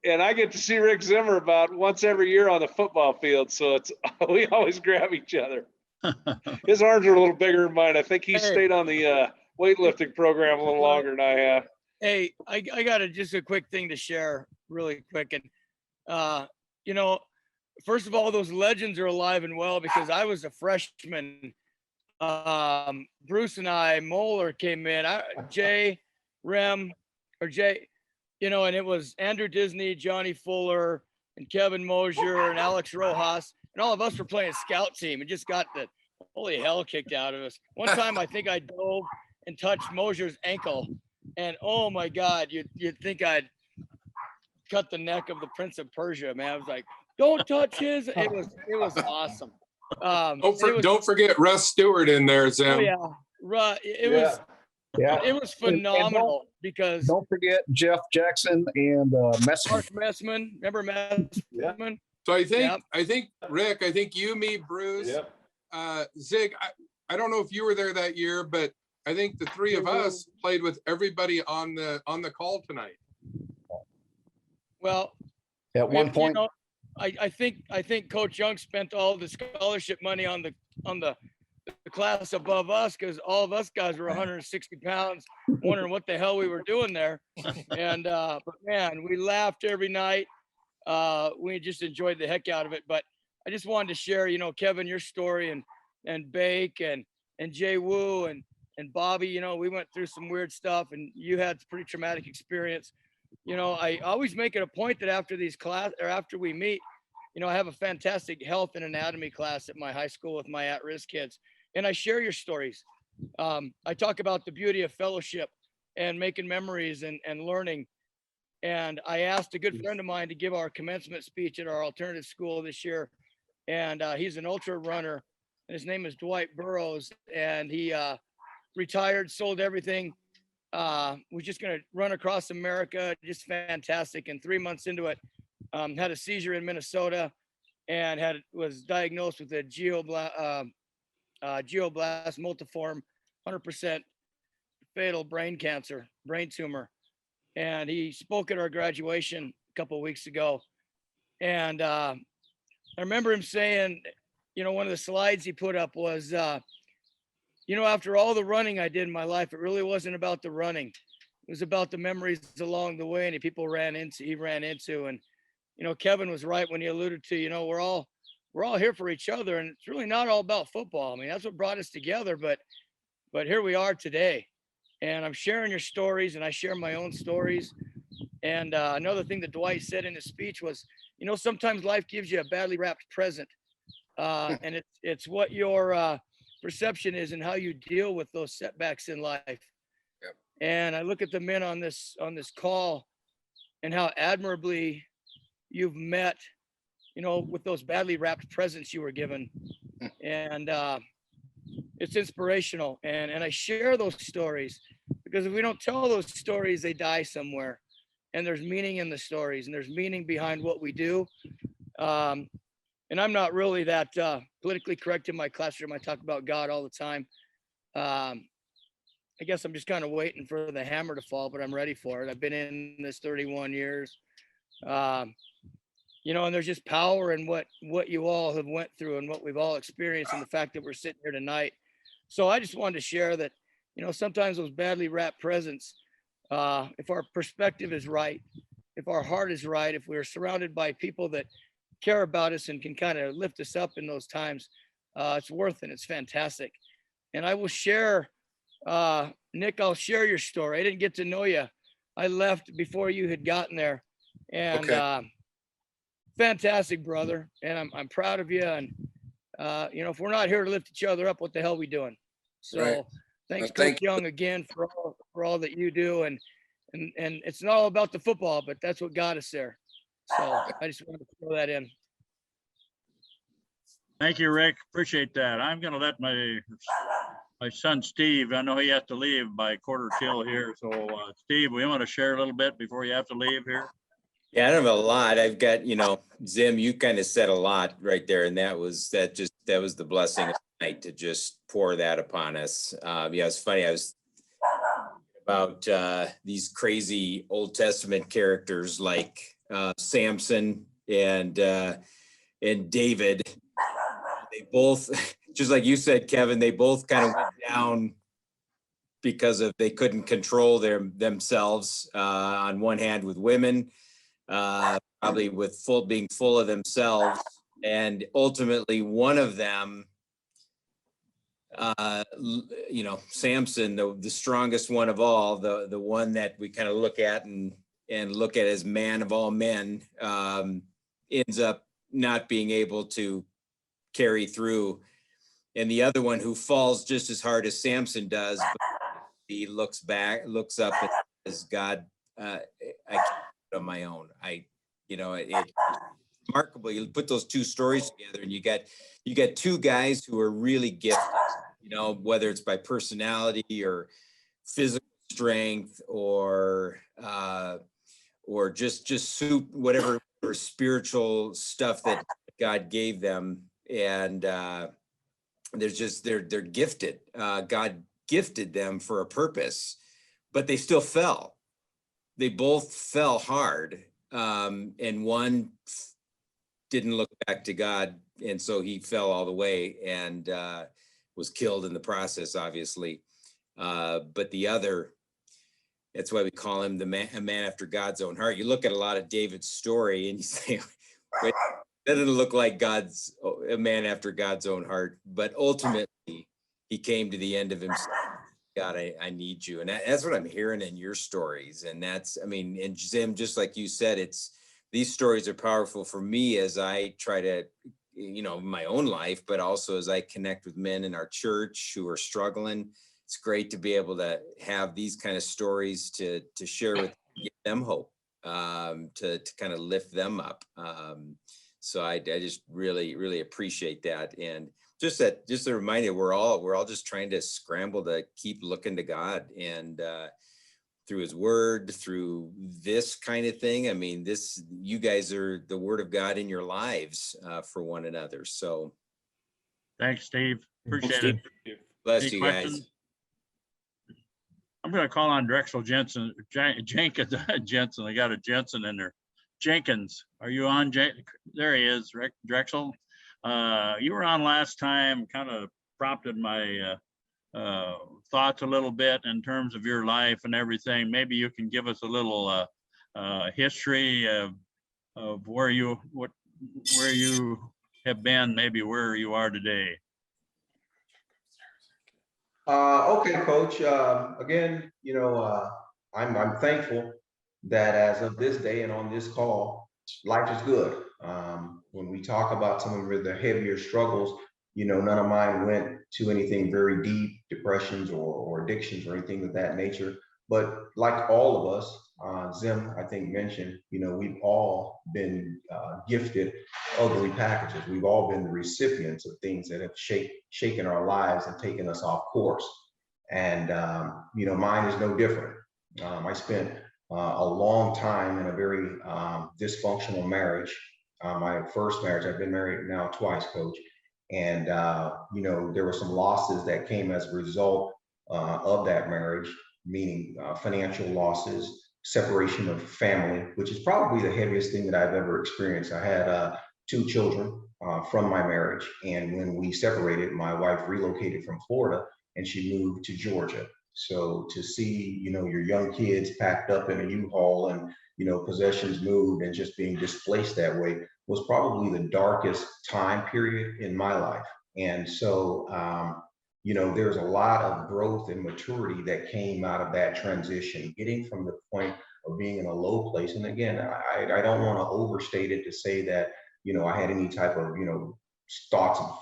And I get to see Rick Zimmer about once every year on the football field, so we always grab each other. His arms are a little bigger than mine. I think he stayed on the weightlifting program a little longer than I have. Hey, I got just a quick thing to share really quick. And, first of all, those legends are alive and well because I was a freshman. Bruce and I, Moeller came in, Jay, and it was Andrew Disney, Johnny Fuller, and Kevin Mosier, and Alex Rojas. And all of us were playing scout team and just got the holy hell kicked out of us. One time, I think I dove and touched Mosier's ankle. And oh my God, you'd think I'd cut the neck of the Prince of Persia, man. I was like, don't touch his. It was awesome. Don't forget Russ Stewart in there, Zim. Oh yeah, it was phenomenal because don't forget Jeff Jackson and Messman. Mark Messman. Remember Messman? Yeah. So I think Rick, you, me, Bruce, Zig. I don't know if you were there that year, but I think the three of us played with everybody on the call tonight. Well, At one point, I think Coach Young spent all the scholarship money on the class above us, because all of us guys were 160 pounds, wondering what the hell we were doing there. And but man, we laughed every night. We just enjoyed the heck out of it. But I just wanted to share, Kevin, your story, and Bake and Jay Woo and Bobby. We went through some weird stuff, and you had pretty traumatic experience. I always make it a point that after these class, or after we meet, I have a fantastic health and anatomy class at my high school with my at-risk kids, and I share your stories. I talk about the beauty of fellowship and making memories and learning. And I asked a good friend of mine to give our commencement speech at our alternative school this year. And he's an ultra runner, and his name is Dwight Burrows. And he retired, sold everything. Was just going to run across America, just fantastic. And 3 months into it, had a seizure in Minnesota, and was diagnosed with a glioblast multiforme, 100% fatal brain cancer, brain tumor. And he spoke at our graduation a couple of weeks ago. And I remember him saying, one of the slides he put up was, after all the running I did in my life, it really wasn't about the running. It was about the memories along the way and the people he ran into. And, Kevin was right when he alluded to, we're all here for each other, and it's really not all about football. I mean, that's what brought us together, but here we are today. And I'm sharing your stories, and I share my own stories. And another thing that Dwight said in his speech was, sometimes life gives you a badly wrapped present. And it's what your perception is and how you deal with those setbacks in life. Yep. And I look at the men on this call and how admirably you've met, with those badly wrapped presents you were given. And it's inspirational. And I share those stories because if we don't tell those stories, they die somewhere. And there's meaning in the stories, and there's meaning behind what we do. And I'm not really that politically correct in my classroom. I talk about God all the time. I guess I'm just kind of waiting for the hammer to fall, but I'm ready for it. I've been in this 31 years. And there's just power in what you all have went through and what we've all experienced, and the fact that we're sitting here tonight. So I just wanted to share that, sometimes those badly wrapped presents, if our perspective is right, if our heart is right, if we're surrounded by people that care about us and can kind of lift us up in those times, it's worth it. It's fantastic. And I will share, Nick, I'll share your story. I didn't get to know you. I left before you had gotten there. And okay. Fantastic, brother. And I'm proud of you. And, if we're not here to lift each other up, what the hell are we doing? So right. Thanks, Coach Young, again, for all that you do. And it's not all about the football, but that's what got us there. So I just wanted to throw that in. Thank you, Rick. Appreciate that. I'm going to let my son, Steve, I know he has to leave by quarter till here. So Steve, we want to share a little bit before you have to leave here. Yeah, I don't have a lot. I've got, Zim, you kind of said a lot right there. And that was the blessing of the night to just pour that upon us. It's funny. I was about these crazy Old Testament characters like Samson and David. They both, just like you said, Kevin, they both kind of went down because they couldn't control themselves. On one hand, with women, probably with being full of themselves, and ultimately one of them, Samson, the strongest one of all, the one that we kind of look at and look at as man of all men, ends up not being able to carry through. And the other one, who falls just as hard as Samson does, but he looks up and says, God, I can't do it on my own. It's remarkable. You put those two stories together and you get two guys who are really gifted, whether it's by personality or physical strength or just whatever spiritual stuff that God gave them. And they're gifted. God gifted them for a purpose, but they still fell. They both fell hard. and one didn't look back to God, and so he fell all the way and was killed in the process, obviously. But the other, that's why we call him a man after God's own heart. You look at a lot of David's story and you say, wait, that doesn't look like a man after God's own heart. But ultimately, he came to the end of himself. God, I need you. And that's what I'm hearing in your stories. And that's, I mean, and Zim, just like you said, these stories are powerful for me as I try to, my own life, but also as I connect with men in our church who are struggling. It's great to be able to have these kind of stories to share with, give them hope, to kind of lift them up. So I just really, really appreciate that. And just a reminder, we're all just trying to scramble to keep looking to God and through his word, through this kind of thing. I mean, you guys are the word of God in your lives for one another. So thanks, Steve. Appreciate it. Bless Any you questions? guys. I'm going to call on Drexel Jensen. Jenkins Jensen. I got a Jensen in there. Jenkins, are you on? There he is, Drexel. You were on last time, kind of prompted my thoughts a little bit in terms of your life and everything. Maybe you can give us a little history of where you have been, maybe where you are today. Okay, Coach. Again, I'm thankful that as of this day and on this call, life is good. When we talk about some of the heavier struggles, none of mine went to anything very deep, depressions or addictions or anything of that nature. But like all of us, Zim, I think mentioned, we've all been gifted ugly packages. We've all been the recipients of things that have shaken our lives and taken us off course. And, mine is no different. I spent a long time in a very dysfunctional marriage. My first marriage, I've been married now twice, Coach. And, there were some losses that came as a result of that marriage, meaning financial losses, separation of family, which is probably the heaviest thing that I've ever experienced. I had 2 children from my marriage. And when we separated, my wife relocated from Florida and she moved to Georgia. So to see, your young kids packed up in a U-Haul and, possessions moved and just being displaced that way was probably the darkest time period in my life. And so, there's a lot of growth and maturity that came out of that transition, getting from the point of being in a low place. And again, I don't want to overstate it to say that, I had any type of, thoughts of,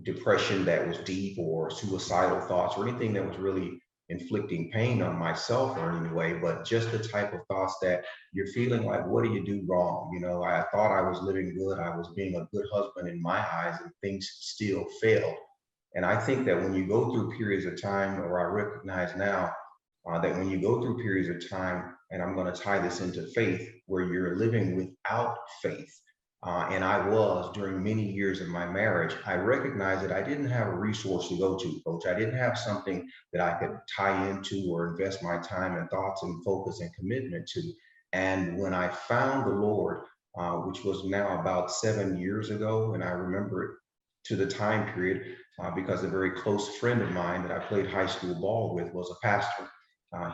depression that was deep or suicidal thoughts or anything that was really inflicting pain on myself or in any way, but just the type of thoughts that you're feeling like, what do you do wrong? I thought I was living good. I was being a good husband in my eyes and things still failed. And I think that when you go through periods of time, or I recognize now that when you go through periods of time, and I'm going to tie this into faith, where you're living without faith, and I was during many years of my marriage, I recognized that I didn't have a resource to go to, Coach. I didn't have something that I could tie into or invest my time and thoughts and focus and commitment to. And when I found the Lord, which was now about 7 years ago, and I remember it to the time period because a very close friend of mine that I played high school ball with was a pastor.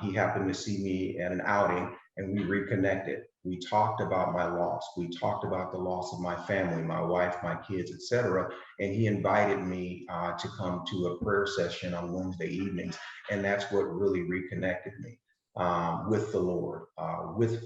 He happened to see me at an outing and we reconnected. We talked about my loss. We talked about the loss of my family, my wife, my kids, etc. And he invited me to come to a prayer session on Wednesday evenings. And that's what really reconnected me with the Lord, with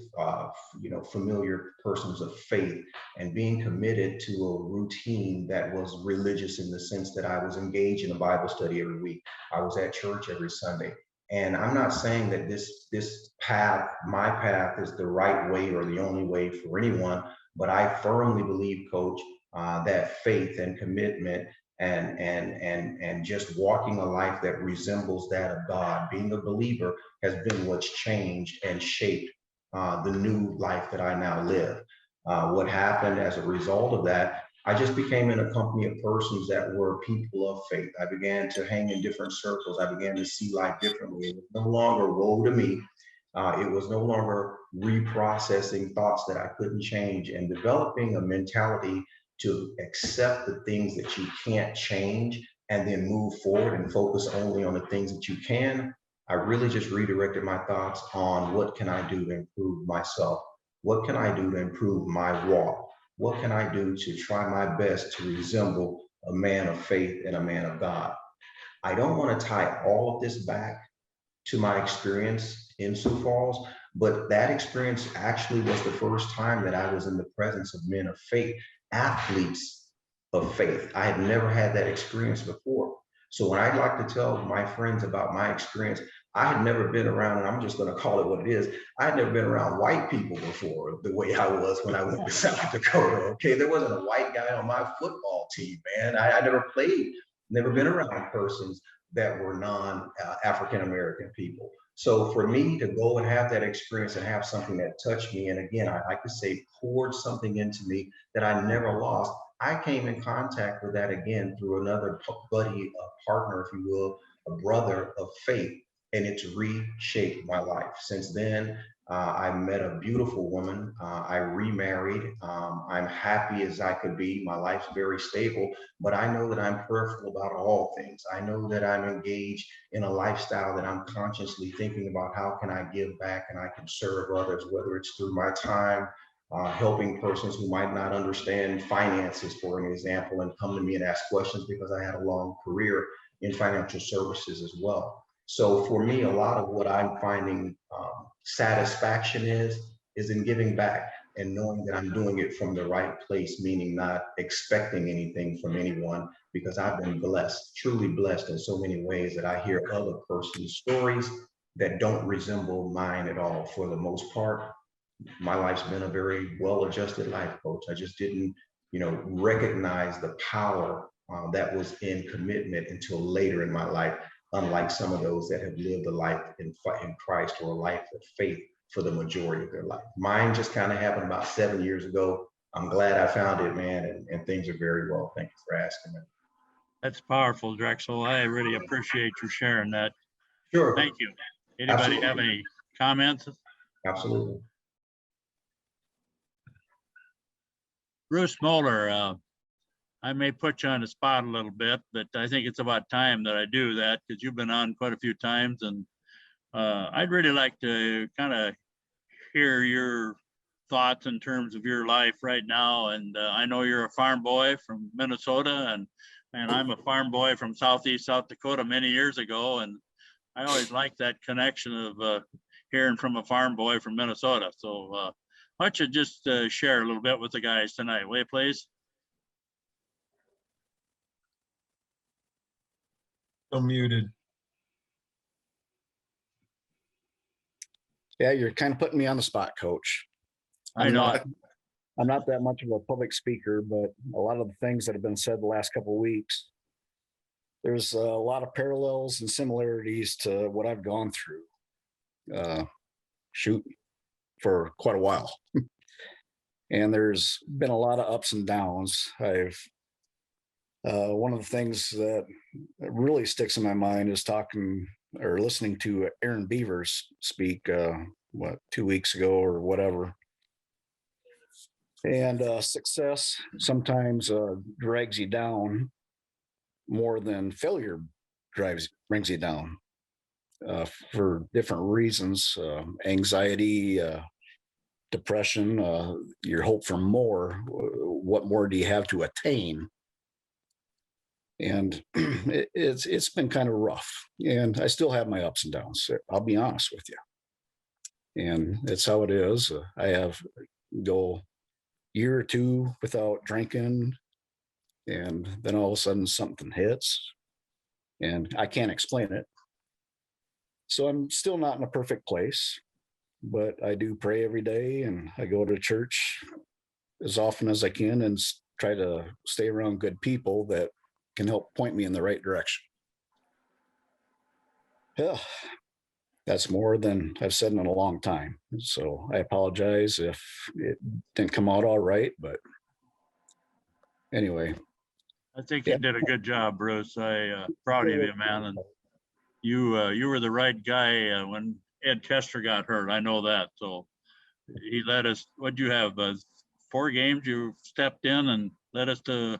familiar persons of faith, and being committed to a routine that was religious in the sense that I was engaged in a Bible study every week. I was at church every Sunday. And I'm not saying that this path, my path, is the right way or the only way for anyone, but I firmly believe, Coach, that faith and commitment and just walking a life that resembles that of God, being a believer, has been what's changed and shaped the new life that I now live. What happened as a result of that, I just became in a company of persons that were people of faith. I began to hang in different circles. I began to see life differently. It was no longer woe to me. It was no longer reprocessing thoughts that I couldn't change, and developing a mentality to accept the things that you can't change and then move forward and focus only on the things that you can. I really just redirected my thoughts on what can I do to improve myself? What can I do to improve my walk? What can I do to try my best to resemble a man of faith and a man of God? I don't want to tie all of this back to my experience in Sioux Falls, but that experience actually was the first time that I was in the presence of men of faith, athletes of faith. I had never had that experience before. So when I'd like to tell my friends about my experience, I had never been around, and I'm just going to call it what it is. I had never been around white people before the way I was when I went to South Dakota. Okay, there wasn't a white guy on my football team, man. I never played, never been around persons that were non-African American people. So for me to go and have that experience and have something that touched me, and again, I like to say poured something into me that I never lost, I came in contact with that again through another buddy, a partner, if you will, a brother of faith, and it's reshaped my life. Since then, I met a beautiful woman. I remarried. I'm happy as I could be. My life's very stable, but I know that I'm prayerful about all things. I know that I'm engaged in a lifestyle that I'm consciously thinking about how can I give back and I can serve others, whether it's through my time, helping persons who might not understand finances, for an example, and come to me and ask questions because I had a long career in financial services as well. So for me, a lot of what I'm finding satisfaction is in giving back and knowing that I'm doing it from the right place, meaning not expecting anything from anyone, because I've been blessed, truly blessed in so many ways that I hear other person's stories that don't resemble mine at all. For the most part, my life's been a very well-adjusted life, Coach. I just didn't, recognize the power that was in commitment until later in my life, unlike some of those that have lived a life in Christ or a life of faith for the majority of their life. Mine just kind of happened about 7 years ago. I'm glad I found it, man, and things are very well. Thank you for asking me. That's powerful, Drexel. I really appreciate you sharing that. Sure. Thank you. Anybody Absolutely. have any comments? Absolutely. Bruce Moeller, I may put you on the spot a little bit, but I think it's about time that I do that because you've been on quite a few times, and I'd really like to kind of hear your thoughts in terms of your life right now. And I know you're a farm boy from Minnesota, and I'm a farm boy from Southeast South Dakota many years ago, and I always like that connection of hearing from a farm boy from Minnesota. So why don't you just share a little bit with the guys tonight, will you please? Muted. Yeah, you're kind of putting me on the spot, Coach. I know. I'm not that much of a public speaker, but a lot of the things that have been said the last couple of weeks, there's a lot of parallels and similarities to what I've gone through. For quite a while. And there's been a lot of ups and downs. One of the things that really sticks in my mind is talking or listening to Aaron Beavers speak, 2 weeks ago or whatever. And success sometimes drags you down more than failure brings you down for different reasons, anxiety, depression, your hope for more. What more do you have to attain? And it's been kind of rough, and I still have my ups and downs. I'll be honest with you, and it's how it is. I have go year or two without drinking, and then all of a sudden something hits, and I can't explain it. So I'm still not in a perfect place, but I do pray every day, and I go to church as often as I can and try to stay around good people that can help point me in the right direction. Yeah, that's more than I've said in a long time. So I apologize if it didn't come out all right, but anyway. I think you did a good job, Bruce. I proud of you, man. And you were the right guy when Ed Kester got hurt. I know that. So he led us. What'd you have? 4 games you stepped in and led us to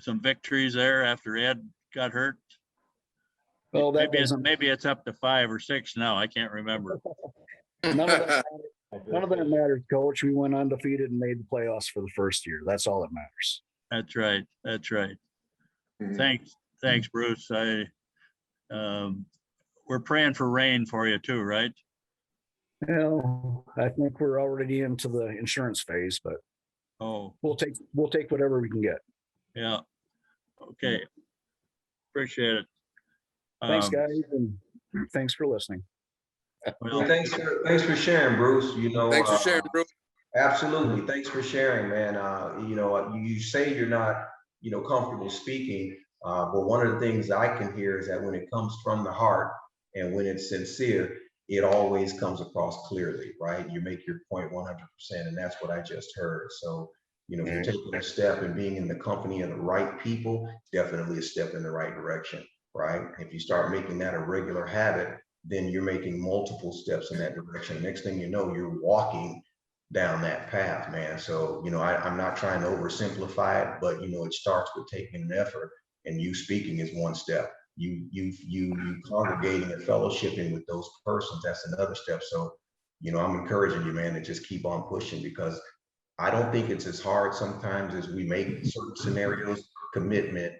some victories there after Ed got hurt. Well, that maybe it's up to 5 or 6 now. I can't remember. None of that matters, Coach. We went undefeated and made the playoffs for the first year. That's all that matters. That's right. That's right. Mhm. Thanks, Bruce. We're praying for rain for you too, right? Well, I think we're already into the insurance phase, but we'll take whatever we can get. Yeah. Okay. Appreciate it. Thanks, guys, and thanks for listening. Well, thanks for sharing, Bruce. Thanks for sharing, Bruce. Absolutely. Thanks for sharing, man. You say you're not, comfortable speaking, but one of the things I can hear is that when it comes from the heart and when it's sincere, it always comes across clearly, right? You make your point 100%, and that's what I just heard. So, if you're taking a step and being in the company of the right people, definitely a step in the right direction, right? If you start making that a regular habit, then you're making multiple steps in that direction. Next thing you know, you're walking down that path, man. So, I'm not trying to oversimplify it, but it starts with taking an effort, and you speaking is one step. You congregating and fellowshipping with those persons, that's another step. So, I'm encouraging you, man, to just keep on pushing, because I don't think it's as hard sometimes as we make certain scenarios. Commitment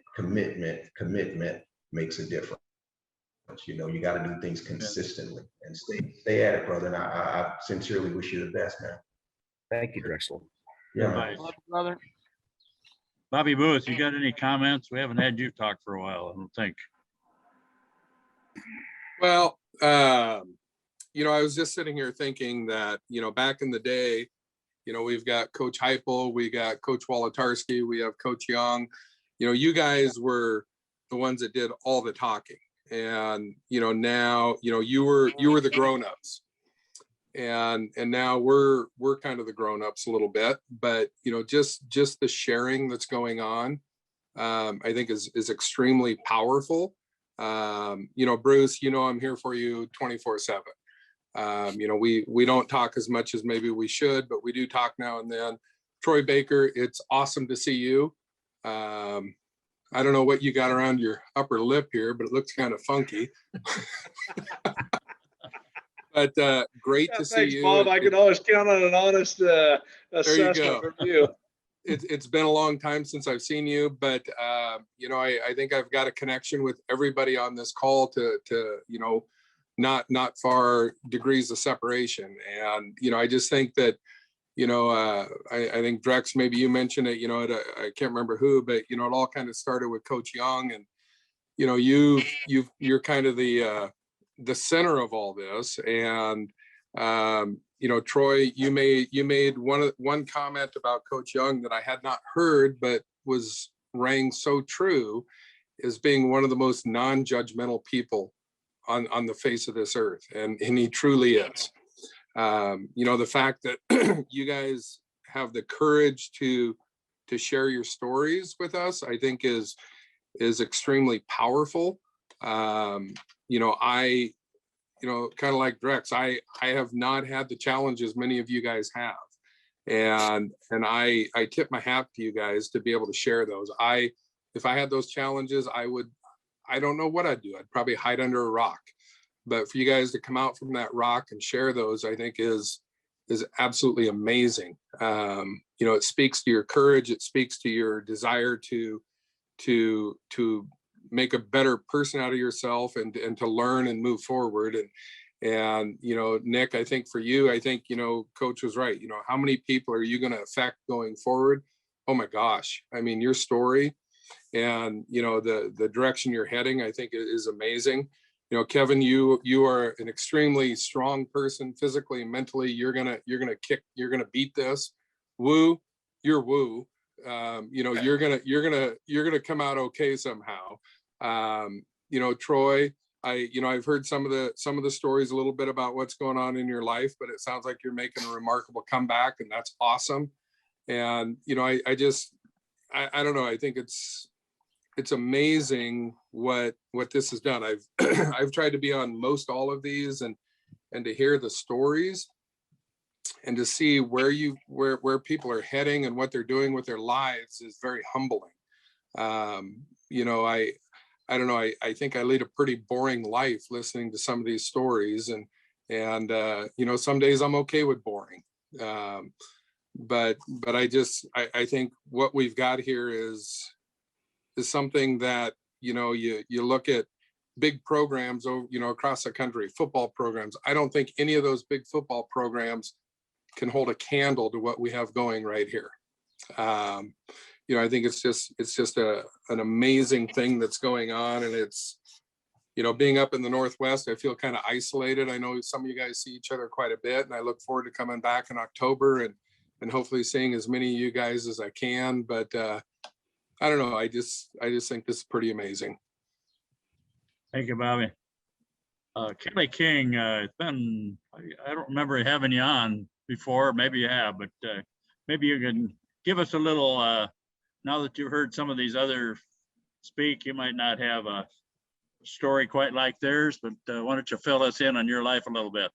makes a difference. You got to do things consistently and stay at it, brother. And I sincerely wish you the best, man. Thank you, Drexel. Yeah, man. Brother. Bobby Booth, you got any comments? We haven't had you talk for a while, I don't think. Well, I was just sitting here thinking that, back in the day, we've got Coach Heupel, we got Coach Wolotarski, we have Coach Young. You guys were the ones that did all the talking. And, now, you were the grown-ups. And now we're kind of the grown-ups a little bit, but, just the sharing that's going on, I think is extremely powerful. Bruce, I'm here for you 24/7. We don't talk as much as maybe we should, but we do talk now and then. Troy Baker, it's awesome to see you. I don't know what you got around your upper lip here, but it looks kind of funky. But great to see you. Bob. I can always count on an honest assessment from you. It's been a long time since I've seen you, but I think I've got a connection with everybody on this call to not far degrees of separation. And I just think that I think Drex, maybe you mentioned it, I can't remember who, but it all kind of started with Coach Young, and you're kind of the center of all this. And Troy, you made one comment about Coach Young that I had not heard, but rang so true, as being one of the most non-judgmental people on the face of this earth, and he truly is. The fact that you guys have the courage to share your stories with us, I think is extremely powerful. I kind of like Drex, I have not had the challenges many of you guys have. And I tip my hat to you guys to be able to share those. If I had those challenges, I don't know what I'd do. I'd probably hide under a rock. But for you guys to come out from that rock and share those, I think is absolutely amazing. It speaks to your courage. It speaks to your desire to make a better person out of yourself and to learn and move forward. And Nick, I think for you, Coach was right. How many people are you going to affect going forward? Oh my gosh. I mean, your story and, the direction you're heading, I think is amazing. Kevin, you are an extremely strong person, physically and mentally. You're gonna beat this. Woo, you're woo. You're gonna come out okay somehow. Troy, I've heard some of the stories a little bit about what's going on in your life, but it sounds like you're making a remarkable comeback, and that's awesome. And I don't know. I think it's amazing what this has done. I've I've tried to be on most all of these, and to hear the stories and to see where people are heading and what they're doing with their lives is very humbling. You know, I don't know. I think I lead a pretty boring life listening to some of these stories, and you know, some days I'm okay with boring. But I think what we've got here is something that, you know, you look at big programs over, you know, across the country, football programs. I don't think any of those big football programs can hold a candle to what we have going right here. You know, I think it's just an amazing thing that's going on, and it's, you know, being up in the Northwest, I feel kind of isolated. I know some of you guys see each other quite a bit, and I look forward to coming back in October and hopefully seeing as many of you guys as I can. But I don't know. I just think this is pretty amazing. Thank you, Bobby. Kelly King, it's been, I don't remember having you on before. Maybe you have, but maybe you can give us a little, now that you've heard some of these other speak, you might not have a story quite like theirs, but why don't you fill us in on your life a little bit?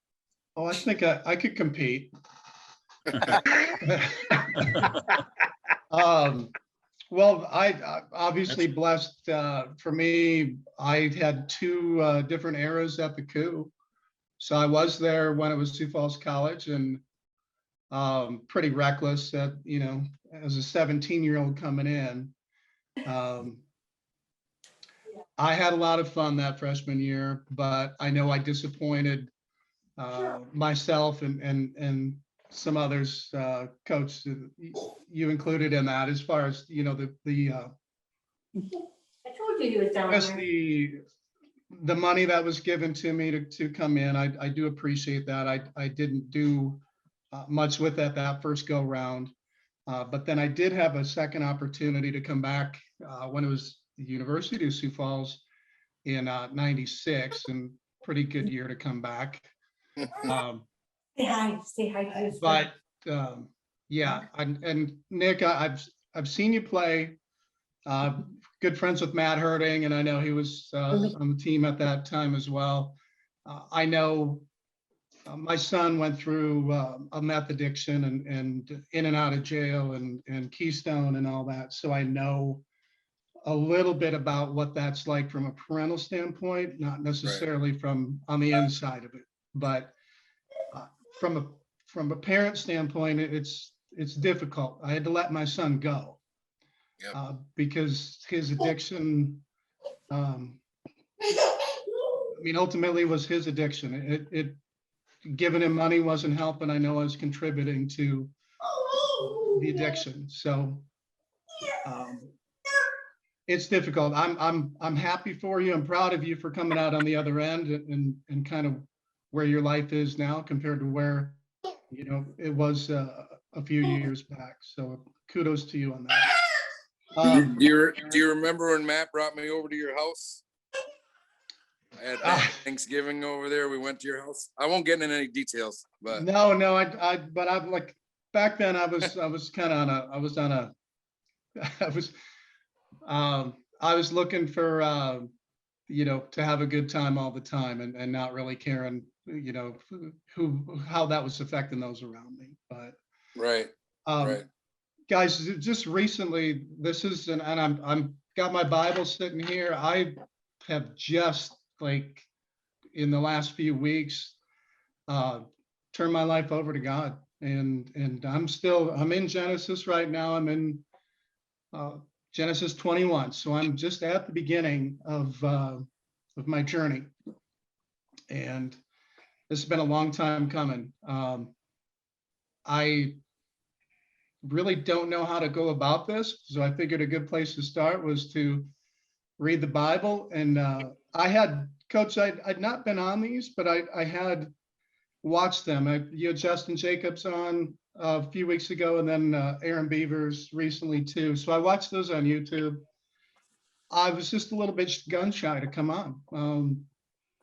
Oh, I think I could compete. Well, I obviously blessed. For me, I had two different eras at the coup. So I was there when it was Sioux Falls College, and pretty reckless at, you know, as a 17-year-old coming in. I had a lot of fun that freshman year, but I know I disappointed myself and some others, Coach, you included in that, as far as, you know, I told you he was down there. The money that was given to me to come in, I do appreciate that. I didn't do much with that first go round, but then I did have a second opportunity to come back when it was the University of Sioux Falls in '96, and pretty good year to come back. Say hi. But yeah, and Nick, I've seen you play. Good friends with Matt Herding, and I know he was on the team at that time as well. I know my son went through a meth addiction and in and out of jail and Keystone and all that. So I know a little bit about what that's like from a parental standpoint, not necessarily from on the inside of it, but from a parent standpoint, it's difficult. I had to let my son go because his addiction, I mean, ultimately was his addiction. It giving him money wasn't helping. I know I was contributing to the addiction. So it's difficult. I'm happy for you. I'm proud of you for coming out on the other end and kind of where your life is now compared to where, you know, it was a few years back. So kudos to you on that. Do you remember when Matt brought me over to your house? I had Thanksgiving over there. We went to your house. I won't get into any details, but no, but I like back then I was kind of I was looking for you know, to have a good time all the time and not really caring, you know, how that was affecting those around me. But right. Guys, just recently, this is and I'm got my Bible sitting here. I have just, like, in the last few weeks, turned my life over to God, and I'm in Genesis right now. I'm in Genesis 21, so I'm just at the beginning of my journey, and this has been a long time coming. I really don't know how to go about this, so I figured a good place to start was to read the Bible. And I had, Coach, I'd not been on these, but I had watched them. You had Justin Jacobs on a few weeks ago, and then Aaron Beavers recently too. So I watched those on YouTube. I was just a little bit gun shy to come on,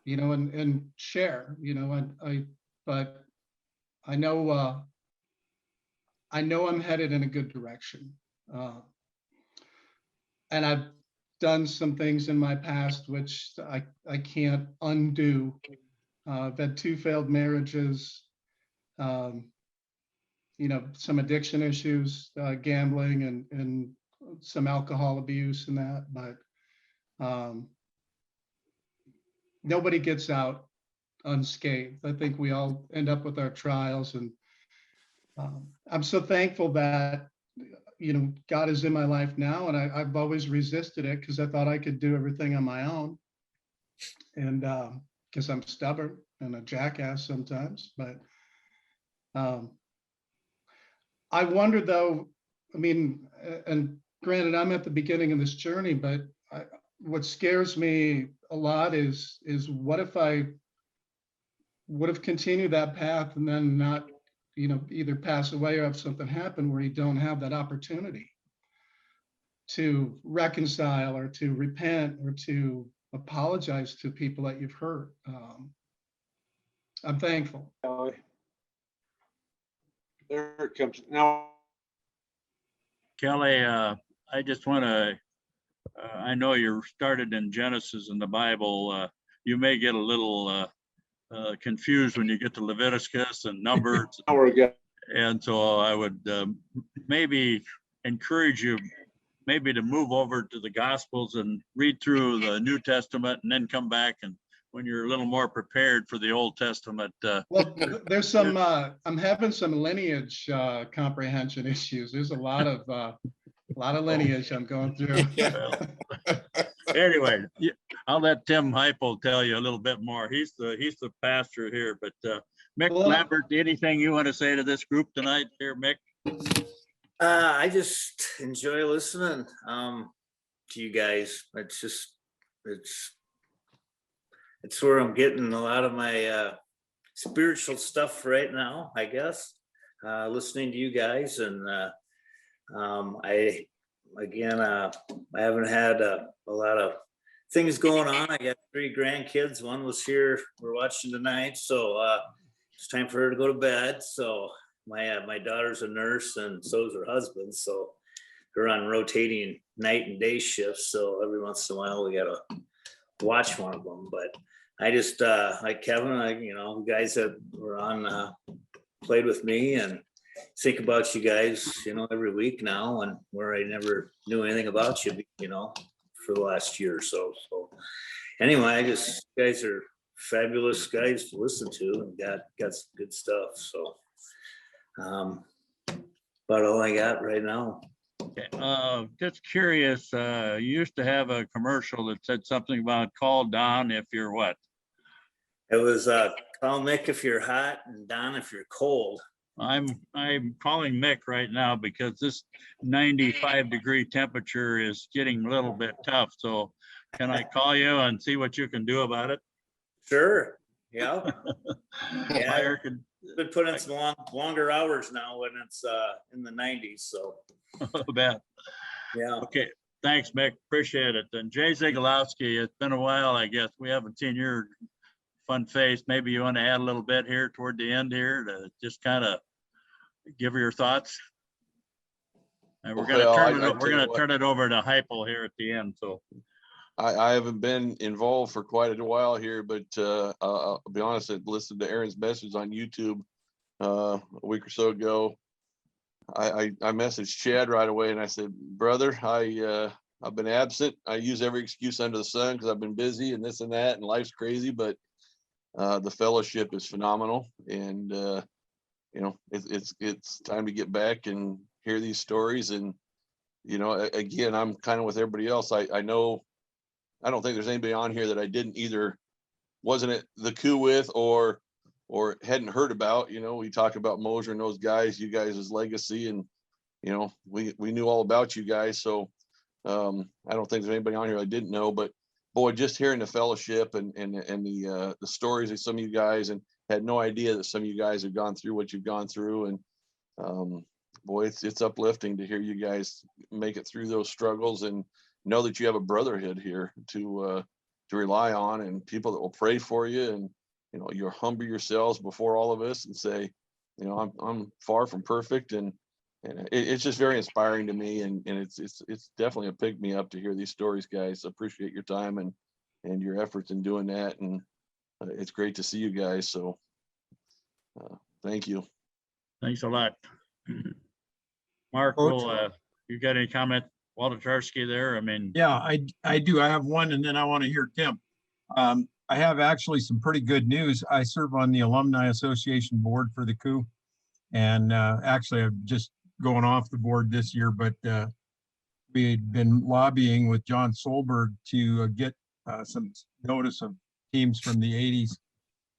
you know, and share, you know, but I know I'm headed in a good direction. And done some things in my past which I can't undo. I've had 2 failed marriages, you know, some addiction issues, gambling and some alcohol abuse and that, but nobody gets out unscathed. I think we all end up with our trials, and I'm so thankful that, you know, God is in my life now, and I've always resisted it because I thought I could do everything on my own, and because I'm stubborn and a jackass sometimes. But I wonder though, I mean, and granted, I'm at the beginning of this journey, but what scares me a lot is what if I would have continued that path and then not, you know, either pass away or have something happen where you don't have that opportunity to reconcile or to repent or to apologize to people that you've hurt. I'm thankful. There it comes now. Kelly, I just want to, I know you're started in Genesis in the Bible. You may get a little confused when you get to Leviticus and Numbers. And so I would maybe encourage you maybe to move over to the Gospels and read through the New Testament and then come back and when you're a little more prepared for the Old Testament. Well, there's some, I'm having some lineage comprehension issues. There's a lot of lineage I'm going through. Anyway, I'll let Tim Heupel tell you a little bit more. He's the pastor here, but Mick Lambert, anything you want to say to this group tonight here, Mick? I just enjoy listening to you guys. It's just, it's where I'm getting a lot of my spiritual stuff right now, I guess, listening to you guys. And I haven't had a lot of things going on. I got 3 grandkids. One was here, we're watching tonight. So it's time for her to go to bed. So my daughter's a nurse and so is her husband. So they're on rotating night and day shifts. So every once in a while we got to watch one of them. But I just, like Kevin, you know, guys that were on, played with me and think about you guys, you know, every week now, and where I never knew anything about you, you know, for the last year or so. So anyway, you guys are fabulous guys to listen to and got some good stuff. So about all I got right now. Okay. Just curious, you used to have a commercial that said something about call Don if you're what? It was call Mick if you're hot and Don if you're cold. I'm calling Mick right now because this 95-degree temperature is getting a little bit tough. So can I call you and see what you can do about it? Sure. Yeah. Yeah. Been putting in some longer hours now when it's in the 90s. So I bet. Yeah. Okay. Thanks, Mick. Appreciate it. And Jay Zigulowski, it's been a while, I guess. We haven't seen your fun face. Maybe you want to add a little bit here toward the end here to just kind of give her your thoughts. And we're going to turn it over to Heupel here at the end. So I haven't been involved for quite a while here, but I'll be honest, I listened to Aaron's message on YouTube a week or so ago. I messaged Chad right away and I said, brother, I've been absent. I use every excuse under the sun because I've been busy and this and that and life's crazy, but the fellowship is phenomenal. And you know, it's time to get back and hear these stories. And, you know, again, I'm kind of with everybody else. I know, I don't think there's anybody on here that I didn't either wasn't at the coup with or hadn't heard about. You know, we talked about Mosier and those guys, you guys' legacy, and, you know, we knew all about you guys. So I don't think there's anybody on here I didn't know, but boy, just hearing the fellowship and the stories of some of you guys, and had no idea that some of you guys have gone through what you've gone through. And boy, it's uplifting to hear you guys make it through those struggles and know that you have a brotherhood here to rely on, and people that will pray for you. And, you know, you humble yourselves before all of us and say, you know, I'm far from perfect, and and it's just very inspiring to me, and it's definitely a pick me up to hear these stories, guys. Appreciate your time and your efforts in doing that, and it's great to see you guys. So thank you. Thanks a lot. Mark, will you got any comment? Walter Tarski there? I mean, yeah, I do. I have one, and then I want to hear Tim. I have actually some pretty good news. I serve on the Alumni Association board for the coup, and actually I'm just going off the board this year, but we had been lobbying with John Solberg to get some notice of teams from the 80s.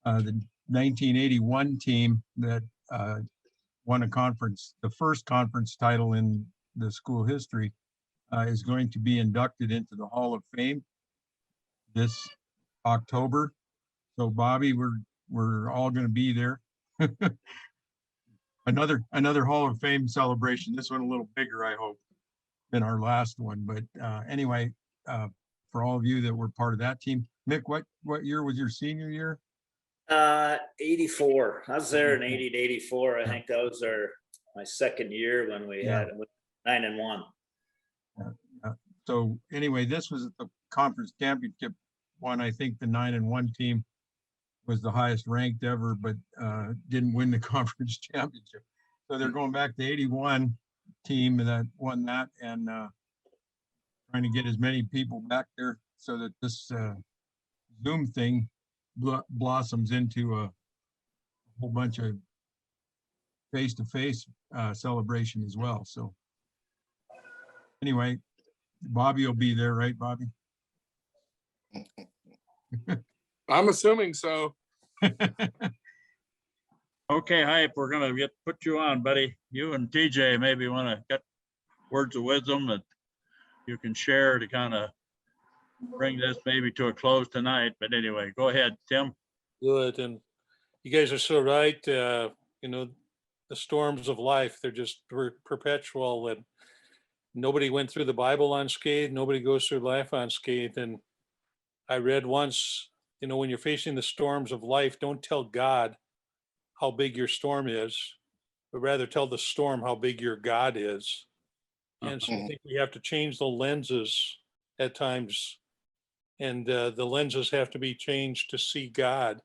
The 1981 team that won a conference, the first conference title in the school history, is going to be inducted into the Hall of Fame this October. So Bobby, we're all going to be there. Another Hall of Fame celebration. This one a little bigger, I hope, than our last one. But anyway, for all of you that were part of that team, Mick, what year was your senior year? 84. I was there in 80 to 84. I think that was my second year when we had 9-1. So anyway, this was the conference championship one. I think the 9-1 team was the highest ranked ever, but didn't win the conference championship. So they're going back to 81 team that won that, and trying to get as many people back there so that this Zoom thing blossoms into a whole bunch of face-to-face celebration as well. So anyway, Bobby will be there, right, Bobby? I'm assuming so. okay, Hype, we're gonna put you on, buddy. You and TJ maybe want to get words of wisdom that you can share to kind of bring this maybe to a close tonight. But anyway, go ahead, Tim. Good, and you guys are so right. The storms of life, they're just perpetual, and nobody went through the Bible unscathed. Nobody goes through life unscathed. And I read once, when you're facing the storms of life, don't tell God how big your storm is, but rather tell the storm how big your God is. And so I think we have to change the lenses at times, and the lenses have to be changed to see God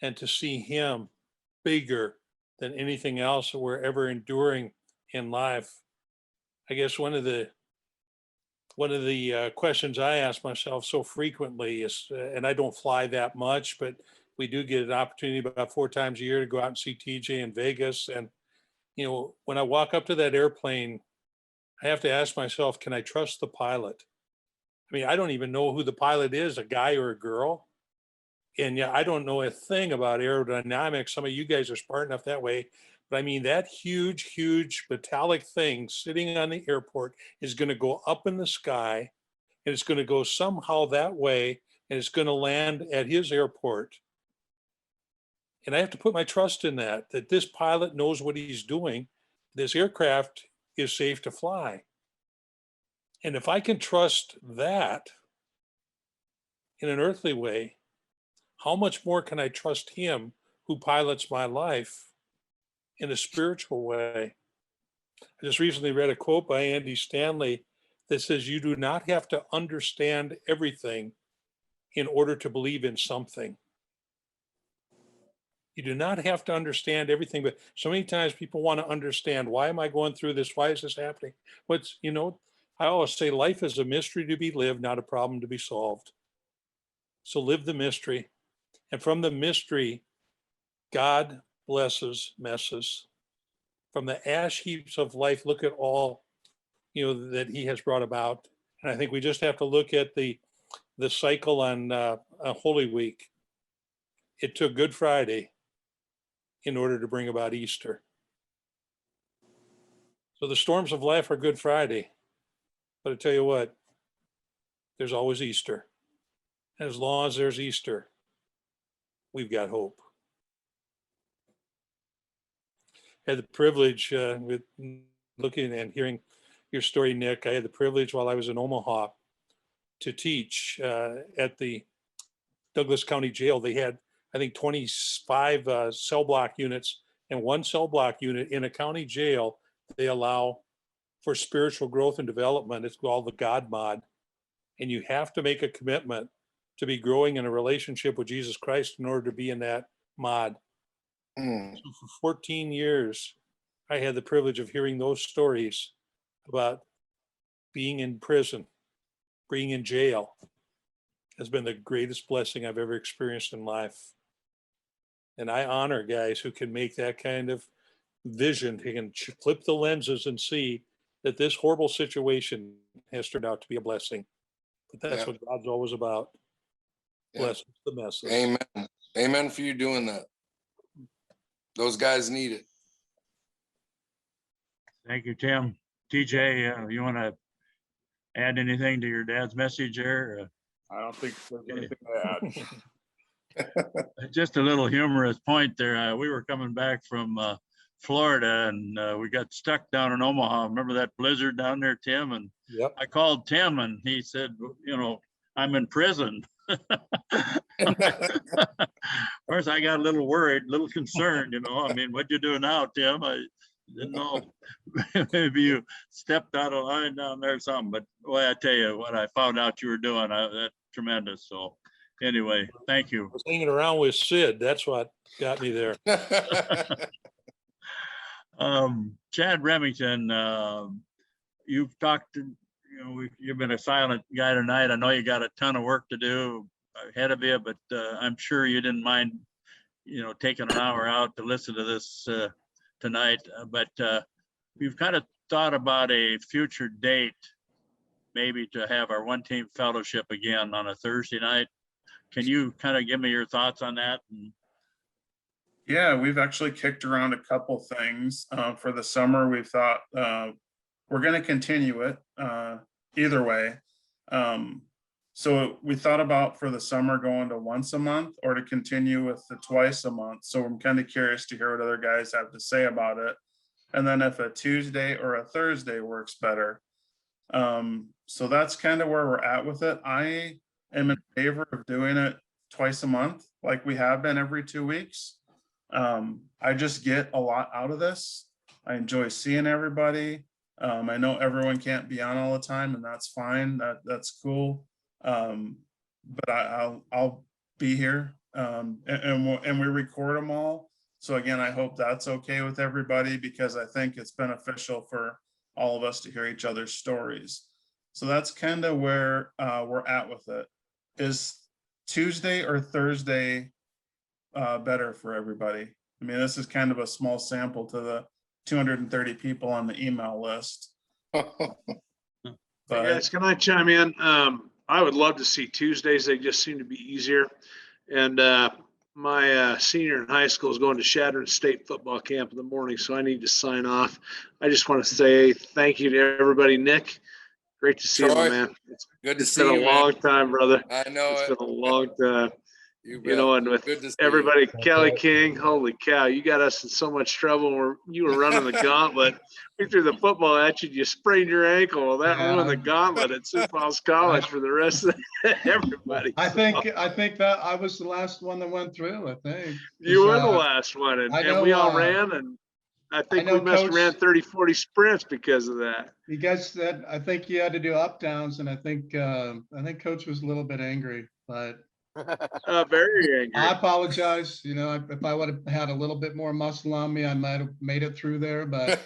and to see Him bigger than anything else that we're ever enduring in life. I guess one of the questions I ask myself so frequently is, and I don't fly that much, but we do get an opportunity about 4 times a year to go out and see TJ in Vegas. And, when I walk up to that airplane, I have to ask myself, can I trust the pilot? I mean, I don't even know who the pilot is, a guy or a girl. And yeah, I don't know a thing about aerodynamics. Some of you guys are smart enough that way. But I mean, that huge metallic thing sitting on the airport is going to go up in the sky, and it's going to go somehow that way, and it's going to land at his airport. And I have to put my trust in that this pilot knows what he's doing. This aircraft is safe to fly. And if I can trust that in an earthly way, how much more can I trust Him who pilots my life in a spiritual way? I just recently read a quote by Andy Stanley that says, you do not have to understand everything in order to believe in something. You do not have to understand everything, but so many times people want to understand, why am I going through this? Why is this happening? I always say life is a mystery to be lived, not a problem to be solved. So live the mystery. And from the mystery, God blesses messes. From the ash heaps of life, look at all, that He has brought about. And I think we just have to look at the cycle on Holy Week. It took Good Friday in order to bring about Easter. So the storms of life are Good Friday. But I tell you what, there's always Easter. And as long as there's Easter, we've got hope. I had the privilege with looking and hearing your story, Nick. I had the privilege while I was in Omaha to teach at the Douglas County Jail. They had, I think, 25 cell block units, and one cell block unit in a county jail they allow for spiritual growth and development. It's called the God mod. And you have to make a commitment to be growing in a relationship with Jesus Christ in order to be in that mod. So for 14 years, I had the privilege of hearing those stories about being in prison, being in jail, has been the greatest blessing I've ever experienced in life. And I honor guys who can make that kind of vision, who can flip the lenses and see that this horrible situation has turned out to be a blessing. But that's what God's always about. Bless the messes. Amen. Amen for you doing that. Those guys need it. Thank you, Tim. TJ, you want to add anything to your dad's message there? I don't think there's anything to add. Just a little humorous point there. We were coming back from Florida and we got stuck down in Omaha. Remember that blizzard down there, Tim? And I called Tim and he said, you know, I'm in prison. Of course, I got a little worried, a little concerned, you know. I mean, what you do now, Tim? I didn't know. Maybe you stepped out of line down there or something. But boy, I tell you, what I found out you were doing, that's tremendous. So anyway, thank you. I was hanging around with Sid. That's what got me there. Chad Remington, you've talked to, you know, you've been a silent guy tonight. I know you got a ton of work to do ahead of you, but I'm sure you didn't mind, you know, taking an hour out to listen to this tonight. But we've kind of thought about a future date, maybe to have our one team fellowship again on a Thursday night. Can you kind of give me your thoughts on that? Yeah, we've actually kicked around a couple things for the summer. We've thought we're going to continue it either way. So we thought about for the summer going to once a month or to continue with the twice a month. So I'm kind of curious to hear what other guys have to say about it. And then if a Tuesday or a Thursday works better. So that's kind of where we're at with it. I am in favor of doing it twice a month, like we have been every 2 weeks. I just get a lot out of this. I enjoy seeing everybody. I know everyone can't be on all the time, and that's fine. That's cool. But I'll be here, and we record them all. So again, I hope that's okay with everybody because I think it's beneficial for all of us to hear each other's stories. So that's kind of where we're at with it. Is Tuesday or Thursday better for everybody? I mean, this is kind of a small sample to the 230 people on the email list. Hey guys, can I chime in? I would love to see Tuesdays. They just seem to be easier. And my senior in high school is going to Chadron State football camp in the morning, so I need to sign off. I just want to say thank you to everybody. Nick, great to see you, my man. Good to It's see been you, a man. long time, brother. I know It's it. been a long time. You know, and with Good to see everybody, you. Kelly King, holy cow, you got us in so much trouble. You were running the gauntlet. We threw the football at you, you sprained your ankle. Well, that ruined the gauntlet at Sioux Falls College for the rest of everybody. I think that I was the last one that went through, I think. You were the last one, and we all ran, and I think we must have ran 30, 40 sprints because of that. You guys said, I think you had to do up downs, and I think Coach was a little bit angry, but very angry. I apologize. You know, if I would have had a little bit more muscle on me, I might have made it through there, but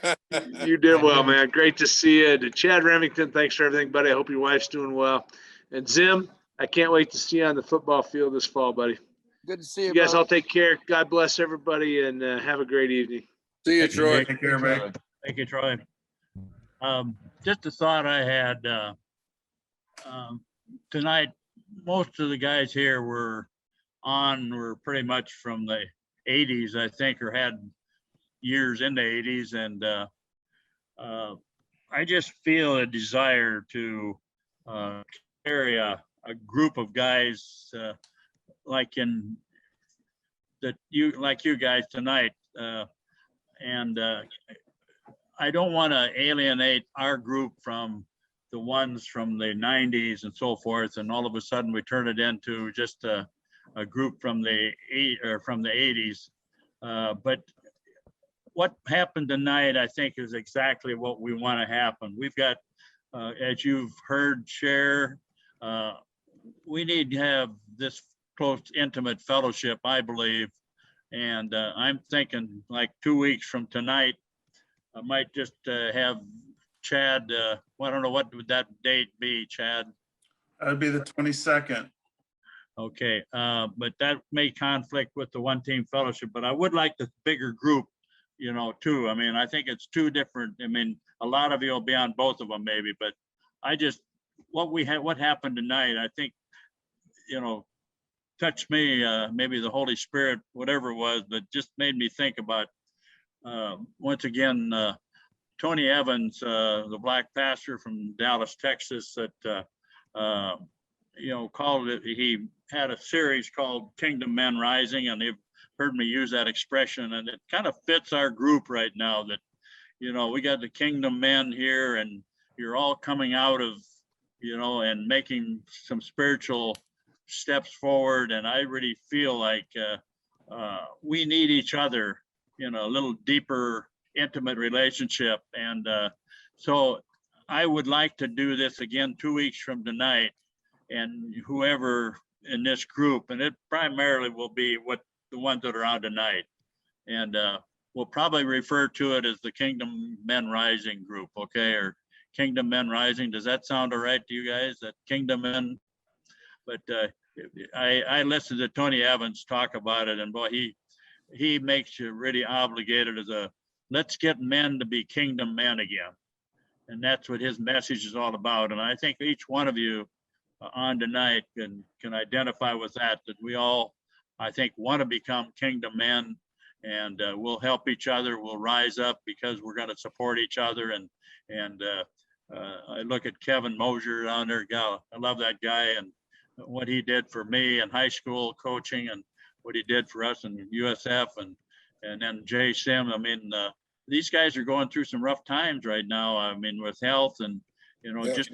you did well, man. Great to see you. To Chad Remington, thanks for everything, buddy. I hope your wife's doing well. And Zim, I can't wait to see you on the football field this fall, buddy. Good to see you, You guys brother. all take care. God bless everybody, and have a great evening. See you, Troy. Take care, mate. Thank you, Troy. Just a thought I had tonight. Most of the guys here were pretty much from the 80s, I think, or had years in the 80s. And I just feel a desire to carry a group of guys like you guys tonight. And I don't want to alienate our group from the ones from the 90s and so forth, and all of a sudden we turn it into just a group from the 80s. But what happened tonight, I think, is exactly what we want to happen. We've got, as you've heard, share, we need to have this close, intimate fellowship, I believe. And I'm thinking like 2 weeks from tonight, I might just have Chad, I don't know, what would that date be, Chad? That'd be the 22nd. Okay, but that may conflict with the one team fellowship, but I would like the bigger group, you know, too. I mean, I think it's two different, I mean, a lot of you will be on both of them maybe, but I just, what happened tonight, I think, you know, touched me, maybe the Holy Spirit, whatever it was, but just made me think about, once again, Tony Evans, the black pastor from Dallas, Texas, that, you know, called it, he had a series called Kingdom Men Rising, and they've heard me use that expression, and it kind of fits our group right now that, you know, we got the kingdom men here, and you're all coming out of, you know, and making some spiritual steps forward. And I really feel like we need each other in a little deeper, intimate relationship. And so I would like to do this again 2 weeks from tonight, and whoever in this group, and it primarily will be what the ones that are on tonight. And we'll probably refer to it as the Kingdom Men Rising group, okay? Or Kingdom Men Rising. Does that sound all right to you guys? That Kingdom Men? But I listened to Tony Evans talk about it, and boy, he makes you really obligated as a, let's get men to be kingdom men again. And that's what his message is all about. And I think each one of you on tonight can identify with that we all, I think, want to become kingdom men, and we'll help each other. We'll rise up because we're going to support each other. And I look at Kevin Mosier on there. God, I love that guy and what he did for me in high school coaching, and what he did for us in USF, and then Jay Sim. I mean, these guys are going through some rough times right now. I mean, with health and, you know, just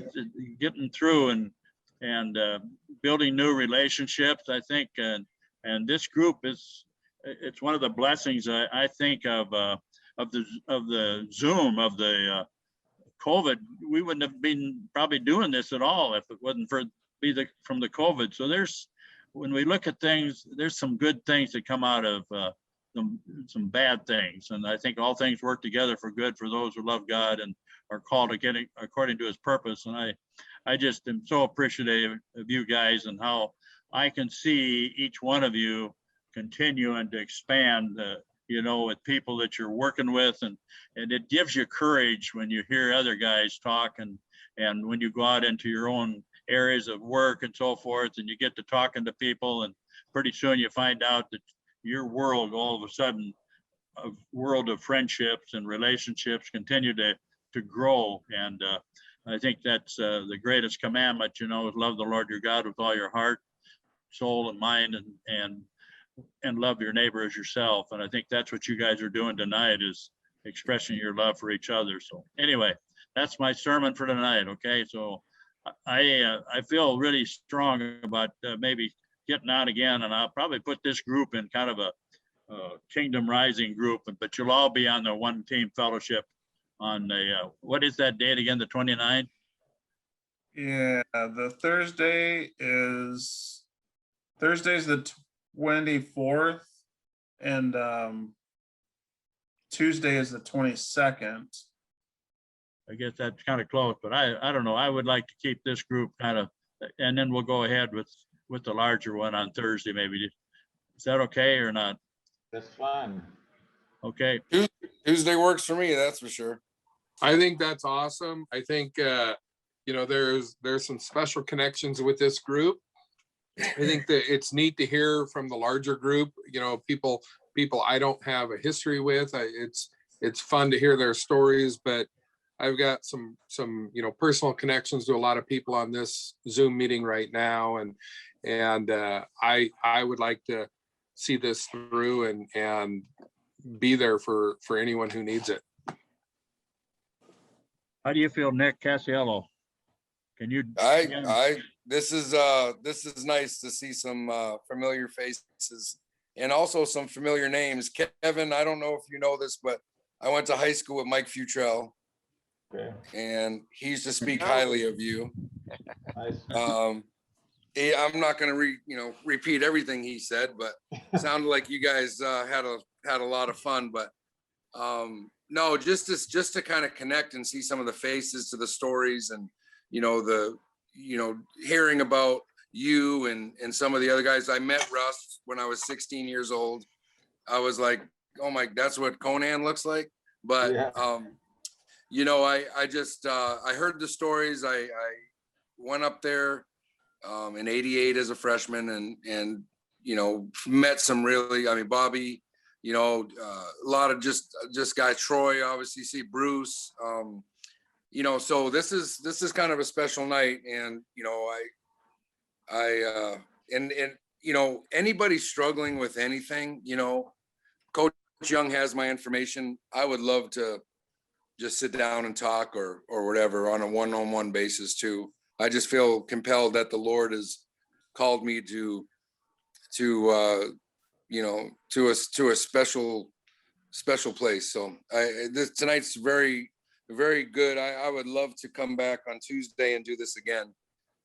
getting through and building new relationships, I think. And this group it's one of the blessings I think of the Zoom, of the COVID. We wouldn't have been probably doing this at all if it wasn't from the COVID. So when we look at things, there's some good things that come out of some bad things. And I think all things work together for good for those who love God and are called to get it according to his purpose. And I just am so appreciative of you guys, and how I can see each one of you continuing to expand, you know, with people that you're working with. And it gives you courage when you hear other guys talk, and when you go out into your own areas of work and so forth, and you get to talking to people, and pretty soon you find out that your world, all of a sudden, a world of friendships and relationships, continue to grow. And I think that's the greatest commandment, you know, is love the Lord your God with all your heart, soul, and mind, and love your neighbor as yourself. And I think that's what you guys are doing tonight, is expressing your love for each other. So anyway, that's my sermon for tonight. Okay, so I feel really strong about maybe getting out again, and I'll probably put this group in kind of a Kingdom Rising group, but you'll all be on the one team fellowship on the what is that date again? The 29th? Yeah, the Thursday is the 24th, and Tuesday is the 22nd. I guess that's kind of close, but I don't know. I would like to keep this group kind of, and then we'll go ahead with the larger one on Thursday, maybe. Is that okay or not? That's fine. Okay. Tuesday works for me, that's for sure. I think that's awesome. I think, you know, there's some special connections with this group. I think that it's neat to hear from the larger group, you know, people I don't have a history with. It's fun to hear their stories, but I've got some, you know, personal connections to a lot of people on this Zoom meeting right now. And I would like to see this through and be there for anyone who needs it. How do you feel, Nick Casiello? Can you? This is nice to see some familiar faces and also some familiar names. Kevin, I don't know if you know this, but I went to high school with Mike Futrell, and he used to speak highly of you. I'm not going to repeat everything he said, but it sounded like you guys had a lot of fun. But no, just to kind of connect and see some of the faces to the stories, and hearing about you and some of the other guys. I met Russ when I was 16 years old. I was like, oh my, that's what Conan looks like. But I heard the stories. I went up there in '88 as a freshman, and met some really, Bobby, a lot of just guys, Troy, obviously, see Bruce, so this is kind of a special night. And anybody struggling with anything, Coach Young has my information. I would love to just sit down and talk or whatever on a one-on-one basis too. I just feel compelled that the Lord has called me to a special place. So tonight's very, very good. I would love to come back on Tuesday and do this again,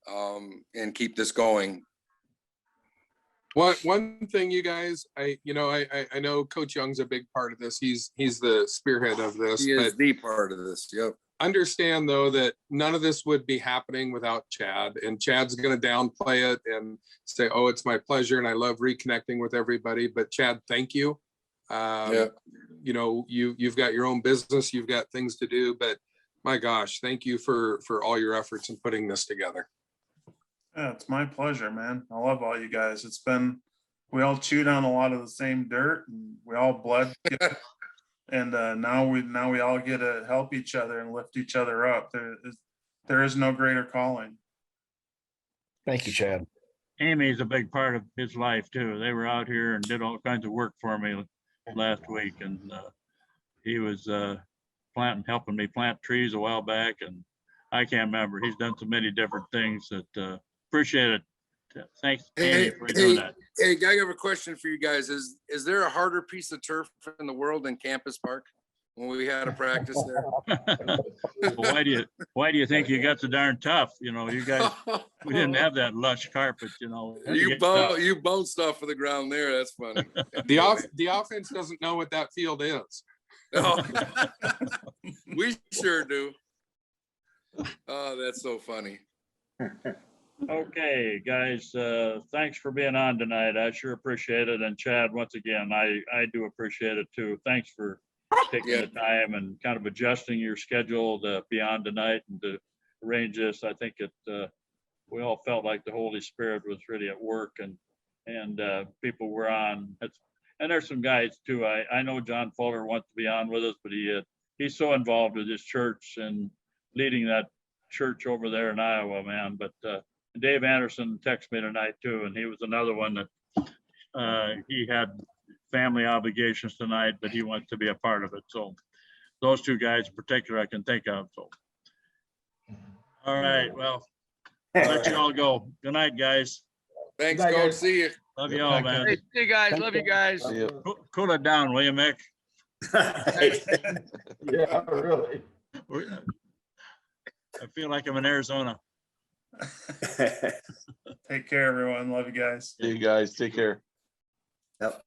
and keep this going. One thing, you guys, I know Coach Young's a big part of this. He's the spearhead of this. He is the part of this. Yep. Understand though that none of this would be happening without Chad, and Chad's going to downplay it and say, "Oh, it's my pleasure, and I love reconnecting with everybody." But Chad, thank you. You've got your own business, you've got things to do, but my gosh, thank you for all your efforts in putting this together. Yeah, it's my pleasure, man. I love all you guys. We all chewed on a lot of the same dirt, and we all bled. And now we all get to help each other and lift each other up. There is no greater calling. Thank you, Chad. Amy's a big part of his life too. They were out here and did all kinds of work for me last week, and he was helping me plant trees a while back, and I can't remember. He's done so many different things that appreciate it. Thanks, Amy, for doing that. Hey, I have a question for you guys. Is there a harder piece of turf in the world than Campus Park when we had a practice there? Well, why do you think you got so darn tough? You guys, we didn't have that lush carpet. You bounced off of the ground there. That's funny. The offense doesn't know what that field is. Oh, we sure do. Oh, that's so funny. Okay, guys, thanks for being on tonight. I sure appreciate it. And Chad, once again, I do appreciate it too. Thanks for taking the time and kind of adjusting your schedule to be on tonight and to arrange this. I think we all felt like the Holy Spirit was really at work, and people were on. And there's some guys too. I know John Fuller wants to be on with us, but he's so involved with his church and leading that church over there in Iowa, man. But Dave Anderson texted me tonight too, and he was another one that he had family obligations tonight, but he wants to be a part of it. So those two guys in particular I can think of. So all right, well, I'll let you all go. Good night, guys. Thanks, Coach. See you. Love you all, man. Hey, see you guys. Love you guys. Cool it down, will you, Mick? Yeah, really. I feel like I'm in Arizona. Take care, everyone. Love you guys. See you guys. Take care. Yep.